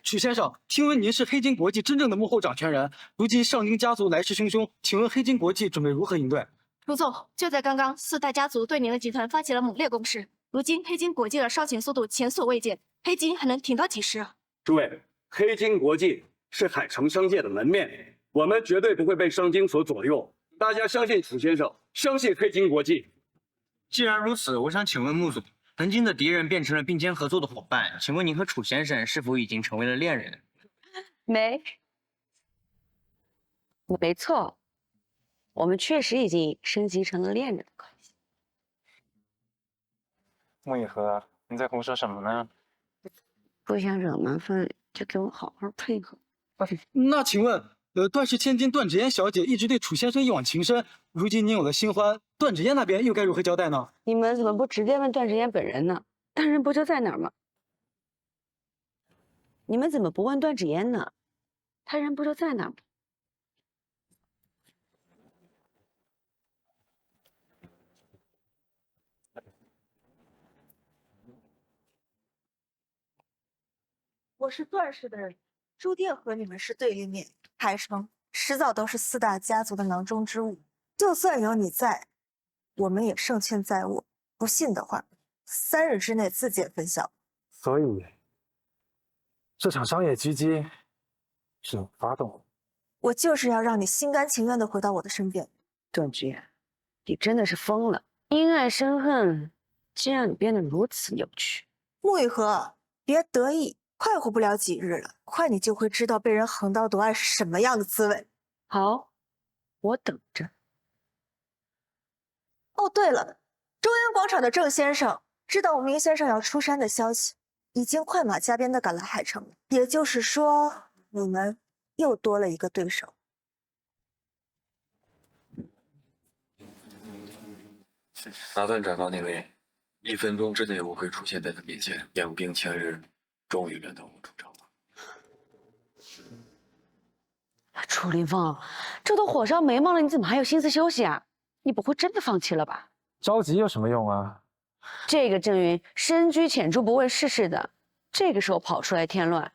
楚先生，听闻您是黑金国际真正的幕后掌权人，如今上京家族来势汹汹，请问黑金国际准备如何应对？卢总，就在刚刚，四大家族对您的集团发起了猛烈攻势。如今黑金国际的烧钱速度前所未见，黑金还能挺到几时啊？诸位，黑金国际是海城商界的门面，我们绝对不会被商经所左右。大家相信楚先生，相信黑金国际。既然如此，我想请问穆总，曾经的敌人变成了并肩合作的伙伴，请问您和楚先生是否已经成为了恋人？没错，我们确实已经升级成了恋人的关系。穆以和，你在胡说什么呢？不想惹麻烦，就给我好好配合。那请问，段氏千金段芷嫣小姐一直对楚先生一往情深，如今您有了新欢，段芷嫣那边又该如何交代呢？你们怎么不直接问段芷嫣本人呢？大人不就在哪儿吗？你们怎么不问段芷嫣呢？他人不就在哪儿吗？我是段氏的人，注定和你们是对立面。海城迟早都是四大家族的囊中之物，就算有你在，我们也胜券在握。不信的话，3日之内自检分晓。所以，这场商业狙击是你发动的。我就是要让你心甘情愿地回到我的身边。段芷嫣，你真的是疯了！因爱生恨，竟让你变得如此扭曲。穆雨禾，别得意。快活不了几日了，快你就会知道被人横刀夺爱是什么样的滋味。好，我等着。哦，对了，中央广场的郑先生知道吴明先生要出山的消息，已经快马加鞭地赶来海城。也就是说，你们又多了一个对手。打算转告那位，1分钟之内我会出现在他面前，养兵千日。终于轮到我出场了。楚林凤，这都火烧眉毛了，你怎么还有心思休息啊？你不会真的放弃了吧？着急有什么用啊？这个郑云深居浅出，不问世事的，这个时候跑出来添乱，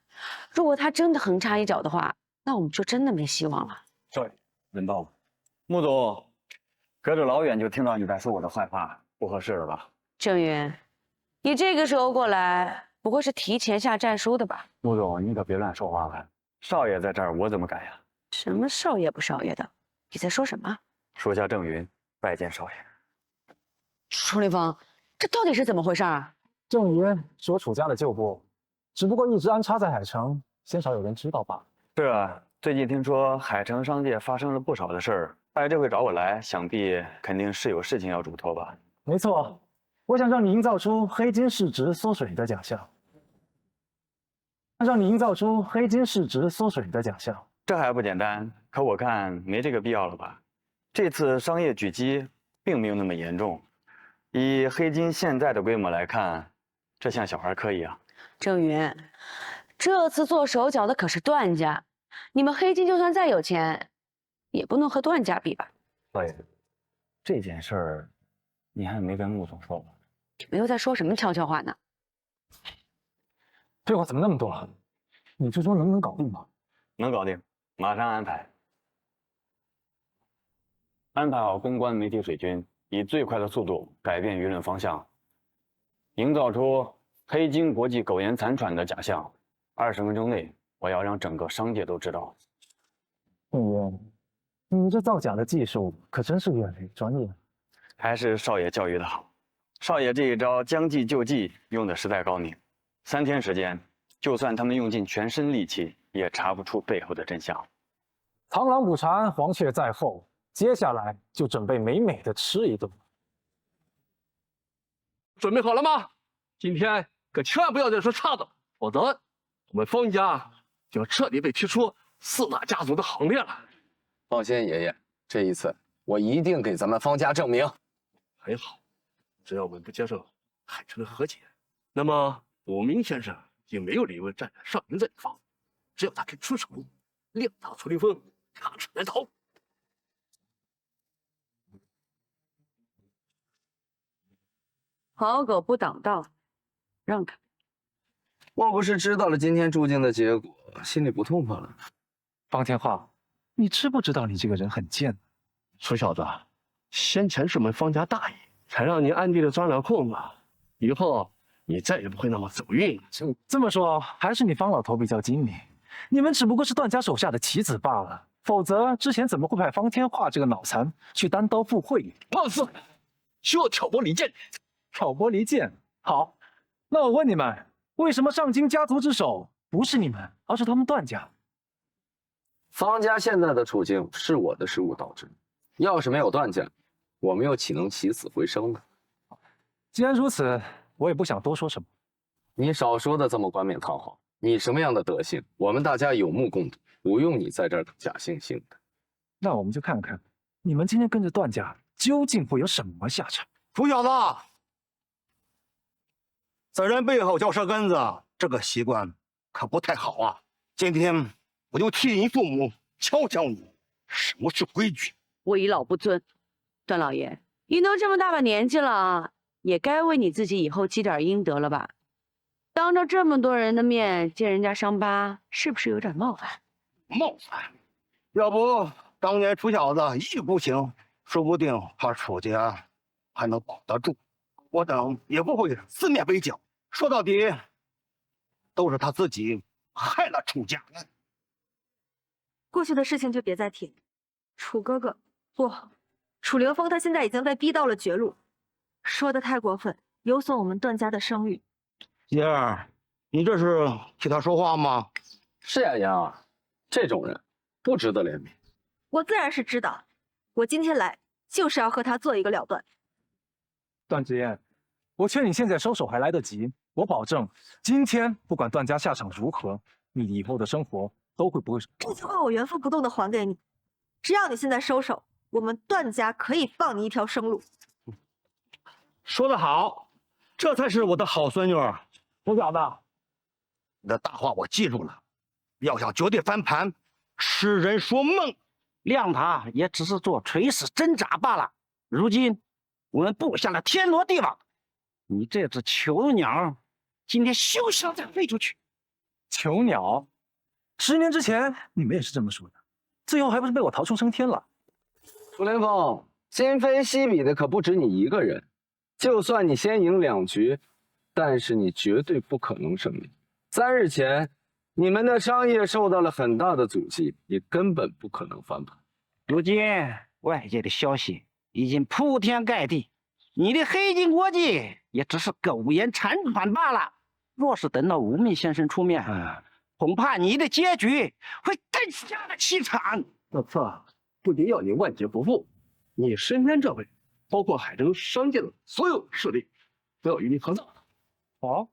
如果他真的横插一脚的话，那我们就真的没希望了。对，轮到了。穆总，隔着老远就听到你在说我的坏话，不合适了吧？郑云，你这个时候过来。不会是提前下战书的吧？穆总，你可别乱说话了。少爷在这儿，我怎么敢呀？什么少爷不少爷的？你在说什么？属下郑云拜见少爷。楚林凤，这到底是怎么回事啊？郑云是我楚家的旧部，只不过一直安插在海城，鲜少有人知道罢了。是啊，最近听说海城商界发生了不少的事儿，大爷这回找我来，想必肯定是有事情要嘱托吧？没错。我想让你营造出黑金市值缩水的假象，这还不简单？可我看没这个必要了吧？这次商业狙击并没有那么严重，以黑金现在的规模来看，这像小儿科一样。郑云，这次做手脚的可是段家，你们黑金就算再有钱，也不能和段家比吧？少爷，这件事儿你还没跟穆总说吧？你们又在说什么悄悄话呢？废话怎么那么多？你就说能不能搞定吧？能搞定，马上安排。安排好公关媒体水军，以最快的速度改变舆论方向，营造出黑金国际苟延残喘的假象。20分钟内，我要让整个商界都知道。你这造假的技术可真是越来越专业。还是少爷教育的好。少爷这一招将计就计用的实在高明，3天时间，就算他们用尽全身力气，也查不出背后的真相。螳螂捕蝉，黄雀在后，接下来就准备美美的吃一顿。准备好了吗？今天可千万不要再说差的，否则我们方家就要彻底被踢出4大家族的行列了。放心，爷爷，这一次我一定给咱们方家证明。很好。只要我们不接受海城的和解，那么武明先生也没有理由站在上云这一方。只要他肯出手，亮打楚林凤，插翅难逃。好狗不挡道，让开！莫不是知道了今天注定的结果，心里不痛快了？方天画，你知不知道你这个人很贱？楚小子，先前是我们方家大爷才让你安地的钻了空子，以后你再也不会那么走运了。这么说，还是你方老头比较精明。你们只不过是段家手下的棋子罢了，否则之前怎么会派方天画这个脑残去单刀赴会？放肆！休要挑拨离间！挑拨离间？好，那我问你们，为什么上京家族之首不是你们，而是他们段家？方家现在的处境是我的失误导致，要是没有段家，我们又岂能起死回生呢？既然如此，我也不想多说什么。你少说的这么冠冕堂皇。你什么样的德行，我们大家有目共睹，不用你在这儿假惺惺的。那我们就看看，你们今天跟着段家究竟会有什么下场？楚小子，在人背后嚼舌根子，这个习惯可不太好啊！今天我就替你父母教教你什么是规矩。我倚老不尊，段老爷，你都这么大把年纪了啊，也该为你自己以后积点阴德了吧？当着这么多人的面揭人家伤疤，是不是有点冒犯？冒犯？要不当年楚小子一意孤行，说不定他楚家还能保得住。我等也不会四面围剿。说到底，都是他自己害了楚家。过去的事情就别再提。楚哥哥，不，楚凌风他现在已经被逼到了绝路，说的太过分，有损我们段家的声誉。爷儿，你这是替他说话吗？是呀，言儿，这种人不值得怜悯。我自然是知道，我今天来就是要和他做一个了断。段之言，我劝你现在收手还来得及。我保证，今天不管段家下场如何，你以后的生活都会不会。这句话我原封不动的还给你，只要你现在收手，我们段家可以放你一条生路。说得好，这才是我的好孙女儿。楚小子，你的大话我记住了，要想绝对翻盘，痴人说梦。谅他也只是做垂死挣扎罢了。如今我们布下了天罗地网，你这只囚鸟，今天休想再飞出去！囚鸟，10年之前你们也是这么说的，最后还不是被我逃出升天了？楚凌风，今非昔比的可不止你一个人，就算你先赢2局，但是你绝对不可能胜利。3日前，你们的商业受到了很大的阻击，你根本不可能翻盘。如今外界的消息已经铺天盖地，你的黑金国际也只是苟延残喘罢了。若是等到无命先生出面，恐怕你的结局会更加的凄惨。这次不仅要你万劫不复，你身边这位，包括海城商界的所有势力，都要与你合葬。好，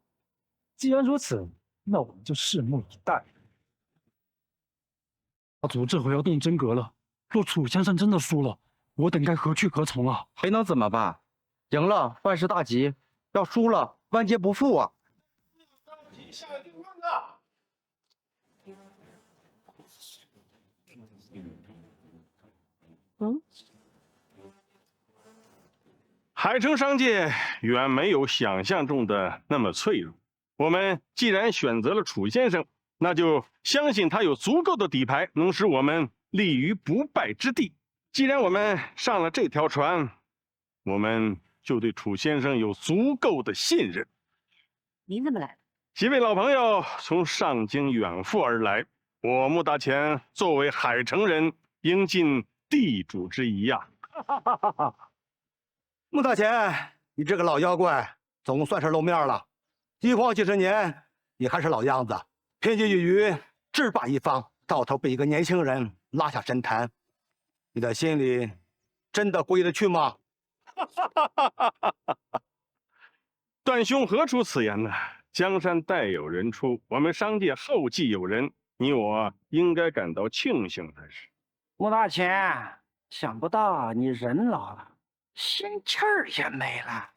既然如此，那我们就拭目以待。家族这回要动真格了，若楚先生真的输了，我等该何去何从啊？还能怎么办？赢了万事大吉，要输了万劫不复啊！海城商界远没有想象中的那么脆弱。我们既然选择了楚先生，那就相信他有足够的底牌，能使我们立于不败之地。既然我们上了这条船，我们就对楚先生有足够的信任。您怎么来了？几位老朋友从上京远赴而来，我穆大钱作为海城人，应尽地主之谊呀！穆大钱，你这个老妖怪总算是露面了。饥荒几十年，你还是老样子，偏激一隅，制霸一方，到头被一个年轻人拉下神坛，你的心里真的过意得去吗？段兄何出此言呢？江山代有人出，我们商界后继有人，你我应该感到庆幸才是。穆大钱，想不到你人老了，心气儿也没了。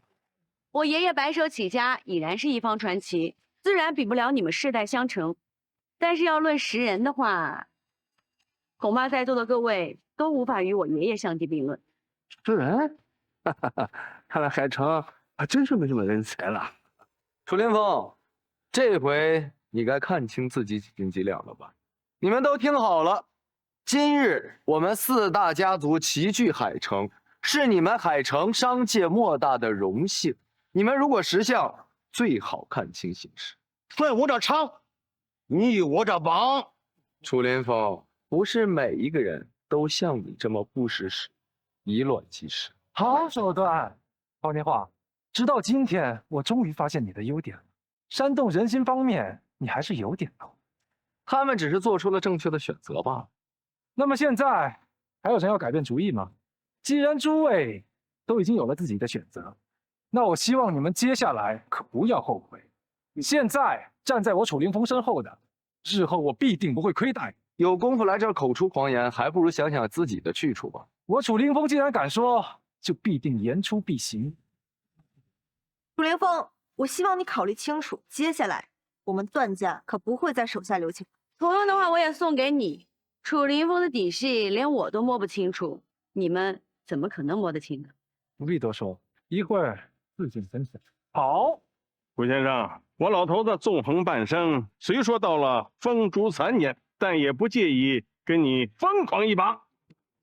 我爷爷白手起家，已然是一方传奇，自然比不了你们世代相承。但是要论识人的话，恐怕在座的各位都无法与我爷爷相提并论。识人？看来海城还真是没什么人才了。楚凌风，这回你该看清自己几斤几两了吧？你们都听好了，今日我们4大家族齐聚海城，是你们海城商界莫大的荣幸。你们如果识相，最好看清形势。顺我者昌，逆我者亡。楚林峰，不是每一个人都像你这么不识时，以卵击石。好手段，方天画。直到今天，我终于发现你的优点了。煽动人心方面，你还是有点的。他们只是做出了正确的选择罢了。那么现在还有人要改变主意吗？既然诸位都已经有了自己的选择，那我希望你们接下来可不要后悔。现在站在我楚凌风身后的，日后我必定不会亏待。有功夫来这儿口出狂言，还不如想想自己的去处吧。我楚凌风既然敢说，就必定言出必行。楚凌风，我希望你考虑清楚，接下来我们段家可不会再手下留情。同样的话，我也送给你。楚凌风的底细连我都摸不清楚，你们怎么可能摸得清呢？不必多说，一会儿自尽分晓。好，顾先生，我老头子纵横半生，虽说到了风烛残年，但也不介意跟你疯狂一把。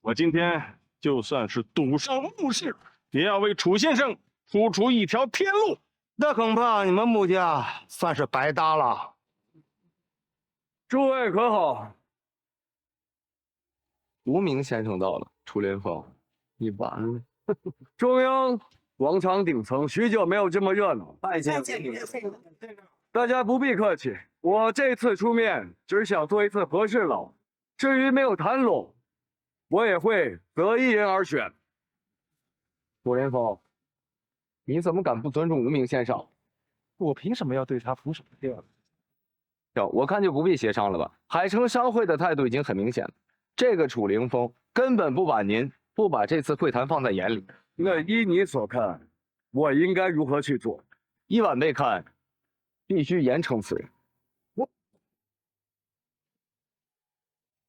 我今天就算是赌上墓室，也要为楚先生铺出一条天路。那恐怕你们穆家算是白搭了。诸位可好？无名先生到了，楚连峰，你完了。中央广场顶层许久没有这么热闹，拜见大家不必客气，我这次出面只想做一次和事佬，至于没有谈拢，我也会择一人而选。楚连峰，你怎么敢不尊重无名先生？我凭什么要对他俯首帖耳？我看就不必协商了吧。海城商会的态度已经很明显了，这个楚凌风根本不把这次会谈放在眼里。那依你所看，我应该如何去做？依晚辈看，必须严惩此人。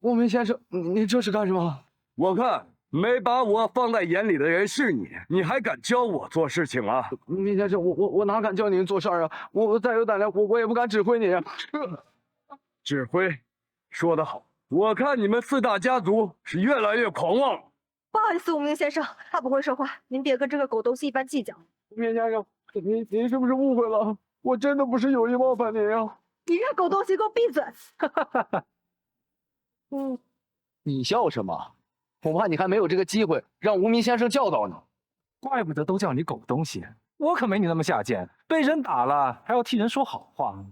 无名先生，你这是干什么？我看没把我放在眼里的人是你，你还敢教我做事情啊？无名先生，我哪敢教您做事啊？我再有胆量，我也不敢指挥你。指挥，说得好。我看你们4大家族是越来越狂妄了。不好意思，无名先生，他不会说话，您别跟这个狗东西一般计较。无名先生，您是不是误会了？我真的不是有意冒犯您啊！你这狗东西，给我闭嘴！你笑什么？恐怕你还没有这个机会让无名先生教导你。怪不得都叫你狗东西，我可没你那么下贱，被人打了还要替人说好话。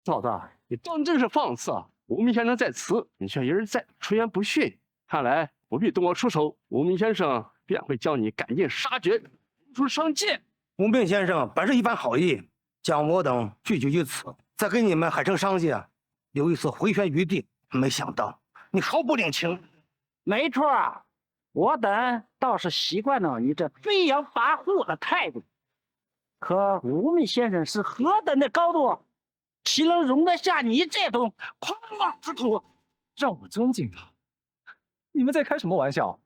老子，你当真是放肆啊！无名先生在此，你却一而再出言不逊。看来不必动我出手，无名先生便会将你赶尽杀绝，逐商界。无名先生本是一番好意，将我等聚集于此，再给你们海城商界留一丝回旋余地。没想到你毫不领情。没错，我等倒是习惯了你这飞扬跋扈的态度。可无名先生是何等的高度，岂能容得下你这种狂妄之徒？让我尊敬他？你们在开什么玩笑？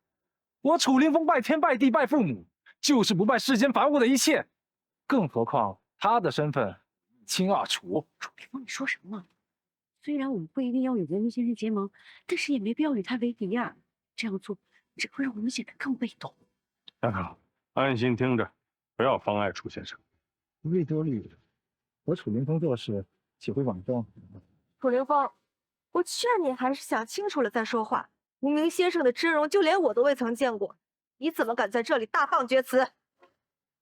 我楚凌风拜天拜地拜父母，就是不拜世间凡物的一切。更何况他的身份一清二楚。楚凌风，你说什么？虽然我们不一定要与无名先生结盟，但是也没必要与他为敌呀。这样做只会让我们显得更被动。大哥，安心听着，不要妨碍楚先生。不必多虑，我楚凌风做事岂会枉状？楚凌风，我劝你还是想清楚了再说话。无名先生的真容，就连我都未曾见过，你怎么敢在这里大放厥词？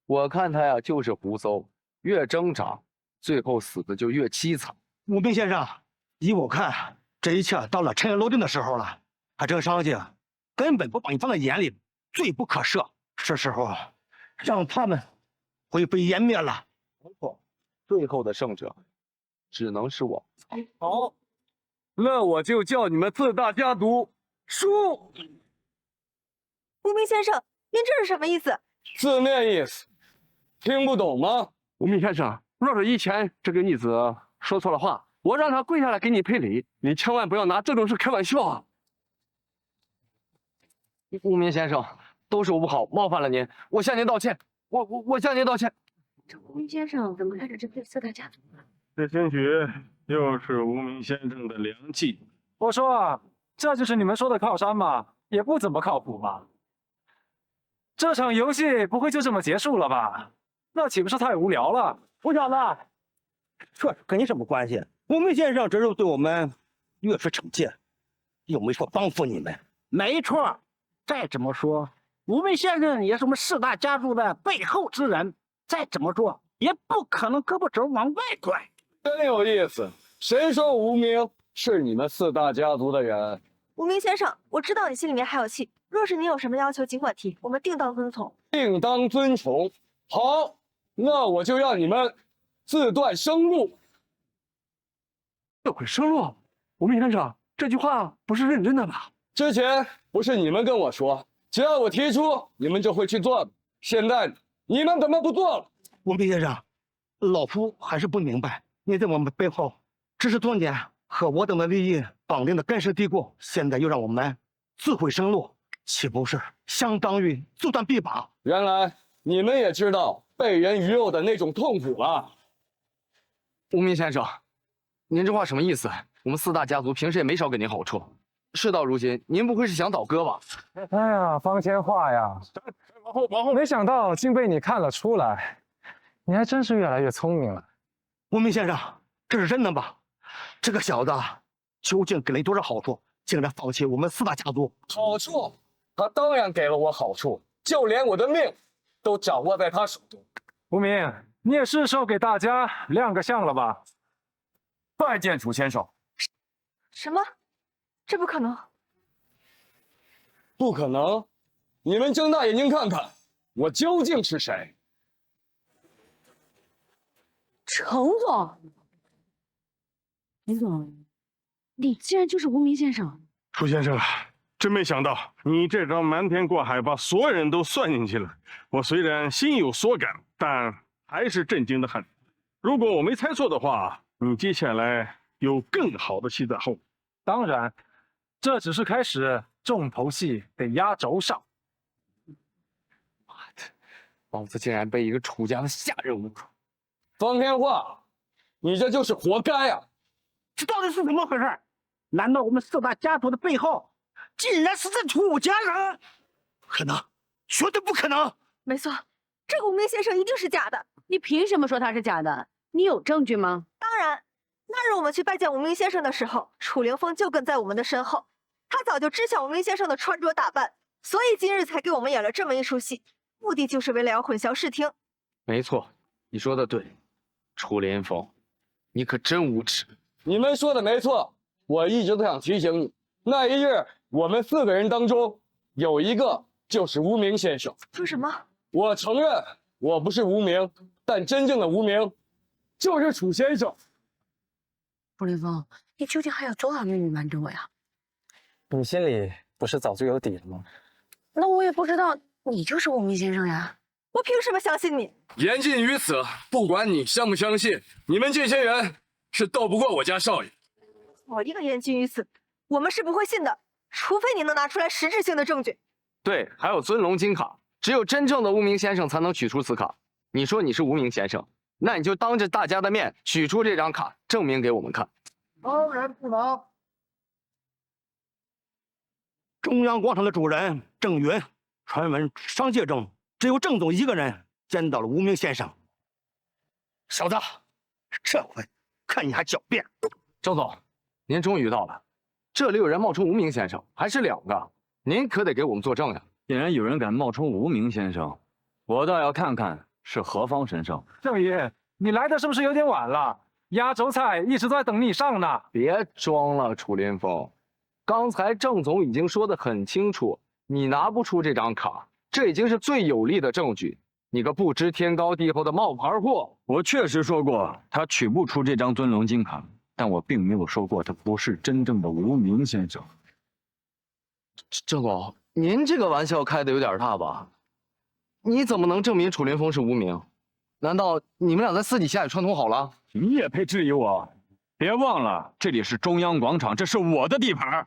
我看他呀，就是胡诌，越挣扎，最后死的就越凄惨。无名先生，依我看，这一切到了尘埃落定的时候了。海城商界根本不把你放在眼里，罪不可赦。是时候让他们灰飞烟灭了。没错，最后的胜者只能是我。好，那我就叫你们4大家族输。无名先生，您这是什么意思？字面意思，听不懂吗？无名先生，若是以前这个逆子说错了话，我让他跪下来给你赔礼，你千万不要拿这种事开玩笑啊！无名先生，都是我不好，冒犯了您，我向您道歉。我向您道歉。这无名先生怎么开始针对四大家族了？这兴许又是无名先生的良计。我说啊，这就是你们说的靠山吗？也不怎么靠谱吧？这场游戏不会就这么结束了吧？那岂不是太无聊了？吴小子，这跟你什么关系？无名先生这是对我们越是惩戒，又没说帮扶你们。没错，再怎么说，无名先生也是我们四大家族的背后之人，再怎么做也不可能胳膊肘往外拐。真有意思，谁说无名是你们四大家族的人？无名先生，我知道你心里面还有气，若是你有什么要求，尽管提，我们定当遵从。定当遵从。好，那我就让你们自断生路。自毁生路？无名先生，这句话不是认真的吧？之前不是你们跟我说，只要我提出，你们就会去做的。现在你们怎么不做了？无名先生，老夫还是不明白，你在我们背后只是多年和我等的利益绑定的根深蒂固，现在又让我们自毁生路，岂不是相当于阻断臂膀？原来你们也知道被人鱼肉的那种痛苦了。无名先生，您这话什么意思？我们四大家族平时也没少给您好处，事到如今，您不会是想倒戈吧？哎呀，方千画呀，往后，没想到竟被你看了出来，你还真是越来越聪明了。无名先生，这是真的吗？这个小子究竟给了你多少好处，竟然放弃我们四大家族？好处？他当然给了我好处，就连我的命都掌握在他手中。无名，你也是时候给大家亮个相了吧？拜见楚先生。什么？这不可能！不可能！你们睁大眼睛看看，我究竟是谁？程总，李总，你竟然就是无名先生！楚先生，真没想到你这招瞒天过海把所有人都算进去了。我虽然心有所感，但还是震惊的很。如果我没猜错的话，你接下来有更好的戏在后。当然，这只是开始，重头戏得压轴上。妈的，老子竟然被一个楚家的下人侮辱！方天画，你这就是活该啊！这到底是怎么回事？难道我们四大家族的背后竟然是这楚家人？不可能，绝对不可能！没错，这个无名先生一定是假的。你凭什么说他是假的？你有证据吗？当然，那日我们去拜见无名先生的时候，楚凌风就跟在我们的身后，他早就知晓无名先生的穿着打扮，所以今日才给我们演了这么一出戏，目的就是为了要混淆视听。没错，你说的对，楚凌风，你可真无耻！你们说的没错，我一直都想提醒你，那一日我们4个人当中有一个就是无名先生。说什么？我承认我不是无名，但真正的无名就是楚先生。楚凌风，你究竟还有多少秘密瞒着我呀？你心里不是早就有底了吗？那我也不知道你就是无名先生呀。我凭什么相信你？言尽于此，不管你相不相信，你们这些人是斗不过我家少爷。我一个言尽于此，我们是不会信的，除非你能拿出来实质性的证据。对，还有尊龙金卡，只有真正的无名先生才能取出此卡。你说你是无名先生，那你就当着大家的面取出这张卡，证明给我们看。当然不能。中央广场的主人郑云，传闻商界中只有郑总一个人见到了无名先生。小子，这回看你还狡辩！郑总，您终于到了，这里有人冒充无名先生，还是2个，您可得给我们作证呀！既然有人敢冒充无名先生，我倒要看看是何方神圣。郑爷，你来的是不是有点晚了？压轴菜一直都在等你上呢。别装了，楚凌风，刚才郑总已经说得很清楚，你拿不出这张卡，这已经是最有力的证据。你个不知天高地厚的冒牌货！我确实说过他取不出这张尊龙金卡，但我并没有说过他不是真正的无名先生。郑总，您这个玩笑开得有点大吧？你怎么能证明楚凌风是无名？难道你们俩在私底下也串通好了？你也配质疑我？别忘了，这里是中央广场，这是我的地盘。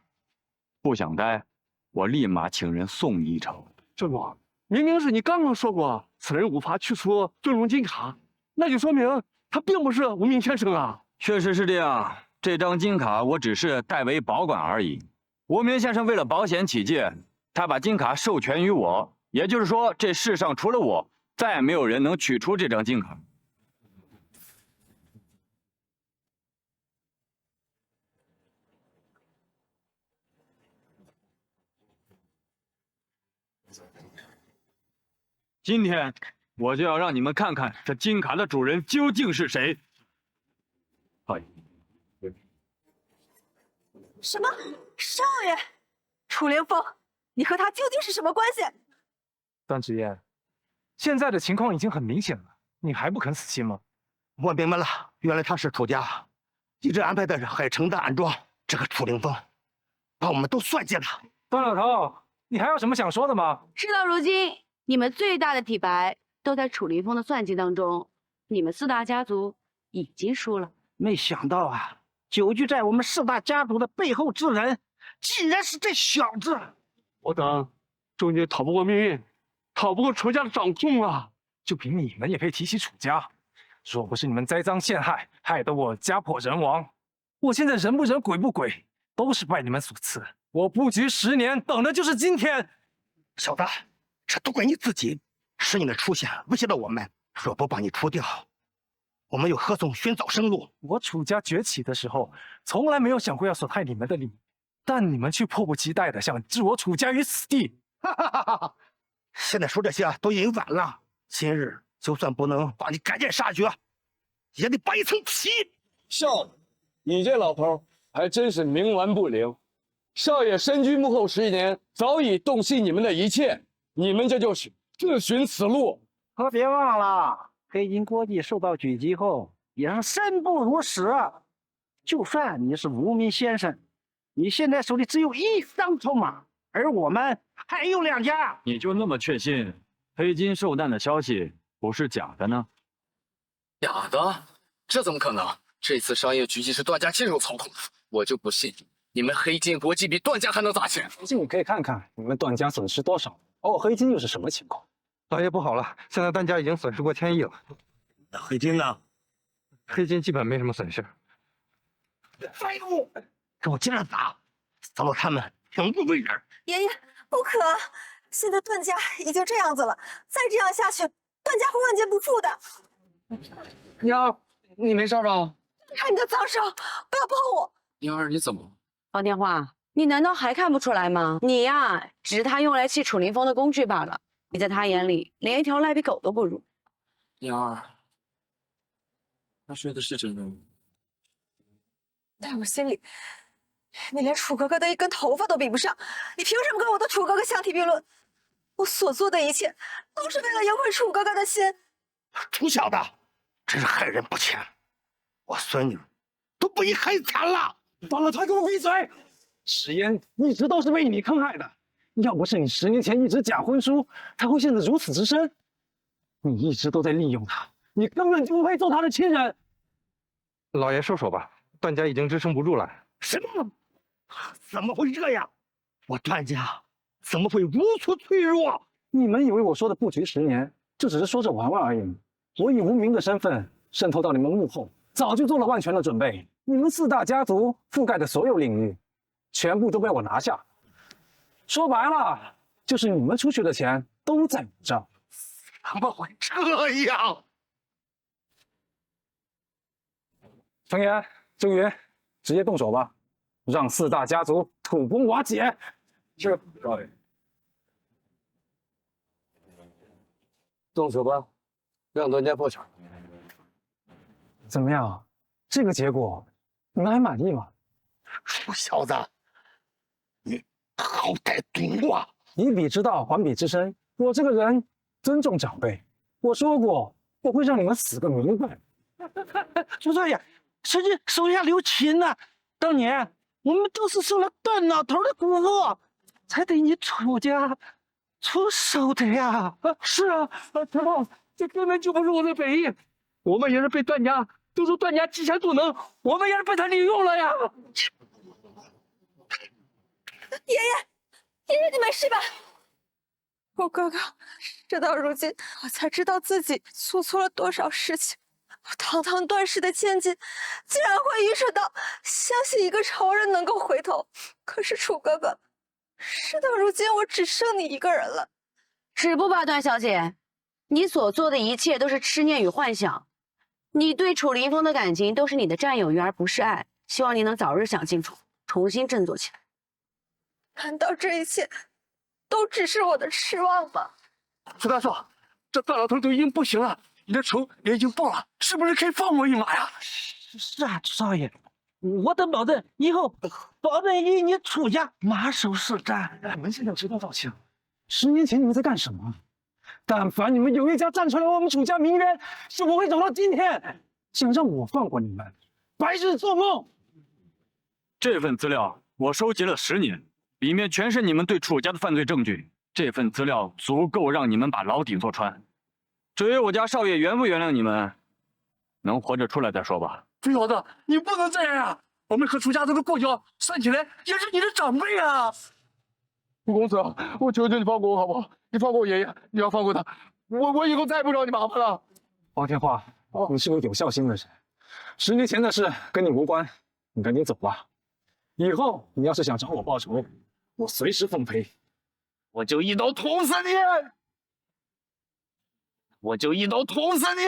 不想待，我立马请人送你一程。郑总，明明是你刚刚说过，此人无法取出尊龙金卡，那就说明他并不是无名先生啊。确实是这样，这张金卡我只是代为保管而已。无名先生为了保险起见，他把金卡授权于我，也就是说，这世上除了我，再也没有人能取出这张金卡。今天我就要让你们看看这金卡的主人究竟是谁。好，什么？少爷，楚凌风，你和他究竟是什么关系？段志燕，现在的情况已经很明显了，你还不肯死心吗？我明白了，原来他是楚家一直安排的海城的暗桩，这个楚凌风把我们都算计了。段老头，你还有什么想说的吗？事到如今，你们最大的底牌都在楚凌风的算计当中，你们四大家族已经输了。没想到啊，久居在我们四大家族的背后之人，竟然是这小子！我等终究逃不过命运，逃不过楚家的掌控啊！就凭你们也配提起楚家？若不是你们栽赃陷害，害得我家破人亡，我现在人不人鬼不鬼，都是拜你们所赐。我布局10年，等的就是今天。小子，这都怪你自己，是你的出现威胁了我们。若不把你除掉，我们又何从寻早生路？我楚家崛起的时候，从来没有想过要损害你们的利益，但你们却迫不及待的想置我楚家于死地。哈哈哈哈！现在说这些都已经晚了。今日就算不能把你赶尽杀绝，也得扒一层皮。少爷，你这老头还真是冥顽不灵。少爷身居幕后10年，早已洞悉你们的一切，你们这就是自寻死路。可别忘了，黑金国际受到狙击后也是生不如死。就算你是无名先生，你现在手里只有1张筹码，而我们还有2家。你就那么确信黑金受难的消息不是假的呢？假的？这怎么可能？这次商业狙击是段家亲手操控的，我就不信你们黑金国际比段家还能砸钱。你可以看看你们段家损失多少，而黑金又是什么情况？老爷不好了，现在段家已经损失过1000亿了。那黑金呢？黑金基本没什么损失。废物！给我接着打，扫了他们永不为人。爷爷，不可！现在段家已经这样子了，再这样下去，段家会万劫不复的。娘，你没事吧？看你的脏手，不要碰我！妞儿，你怎么了？方天画，你难道还看不出来吗？你呀，只是他用来气楚凌风的工具罢了。你在他眼里连一条赖皮狗都不如。妞儿，他说的是真的吗？在我心里，你连楚哥哥的一根头发都比不上，你凭什么跟我的楚哥哥相提并论？我所做的一切都是为了赢回楚哥哥的心。楚小子，真是害人不浅，我孙女都被你害惨了。段老头，给我闭嘴！史烟一直都是被你坑害的，要不是你10年前一纸假婚书，他会陷得如此之深。你一直都在利用他，你根本就不配做他的亲人。老爷收手吧，段家已经支撑不住了。什么？怎么会这样？我段家怎么会如此脆弱？你们以为我说的布局10年，就只是说着玩玩而已吗？我以无名的身份渗透到你们幕后，早就做了万全的准备。你们4大家族覆盖的所有领域，全部都被我拿下。说白了，就是你们出去的钱都在我这儿。怎么会这样？程岩、周云，直接动手吧，让4大家族土崩瓦解。是，少爷。动手吧，让段家破产。怎么样？这个结果你们还满意吗？楚小子，你好歹毒啊！以彼之道还彼之身，我这个人尊重长辈。我说过，我会让你们死个明白。朱少爷，使劲手下留情呐！当年我们都是受了段老头的蛊惑，才对你楚家出手的呀！是啊，陈凤，这根本就不是我的本意，我们也是被段家，都说段家积强度能，我们也是被他利用了呀！爷爷，你没事吧？我哥哥，事到如今，我才知道自己做错了多少事情。我堂堂段氏的千金，竟然会愚蠢到相信一个仇人能够回头。可是楚哥哥，事到如今，我只剩你一个人了。止步吧，段小姐，你所做的一切都是痴念与幻想。你对楚凌风的感情都是你的占有欲，而不是爱。希望你能早日想清楚，重新振作起来。难道这一切都只是我的痴妄吗？楚大少，这段老头都已经不行了，你的仇也已经报了，是不是可以放我一马呀？是啊，少爷，我等保证以后保证与你楚家马首是瞻。你们现在知道道歉？10年前你们在干什么？但凡你们有一家站出来为我们楚家鸣冤，就不会走到今天。想让我放过你们，白日做梦！这份资料我收集了10年，里面全是你们对楚家的犯罪证据。这份资料足够让你们把牢底坐穿。至于我家少爷原不原谅你们，能活着出来再说吧。朱小子，你不能这样啊！我们和楚家族的过交，算起来也是你的长辈啊！吴公子，我求求你放过我好不好？你放过我爷爷，你要放过他，我以后再也不找你麻烦了。王天化，你是个有孝心的人，10年前的事跟你无关，你赶紧走吧。以后你要是想找我报仇，我随时奉陪。我就一刀捅死你！我就一刀捅死你！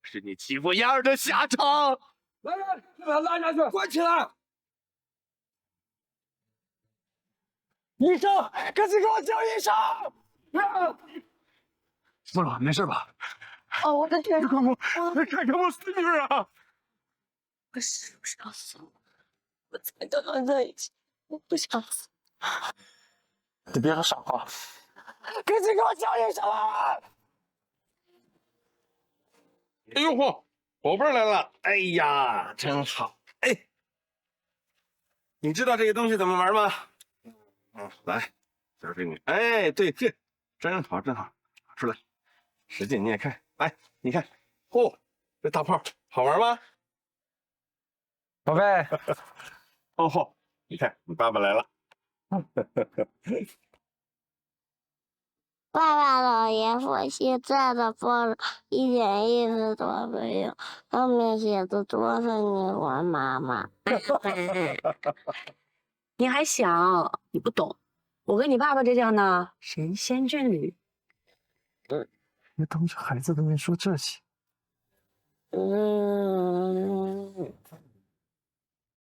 是你欺负燕儿的下场！来人，把他拉下去，关起来！医生，赶紧给我叫医生！宋老，没事吧？哦，我的天！看看我孙女啊！我是不是要死了？我才跟他在一起，我不想死。你别说傻话！赶紧给我叫医生啊！哎呦嚯，宝贝儿来了！哎呀，真好！哎，你知道这个东西怎么玩吗？来，这是给你。哎，对，真好，真好，拿出来，使劲捏开。来，你看，嚯，这大炮好玩吗？宝贝，哦吼，你看，你爸爸来了。爸爸老爷夫现在的包一点意思都没有，上面写的多是你玩妈妈。你还小，你不懂。我跟你爸爸这样呢，神仙眷侣。你当着孩子的面说这些。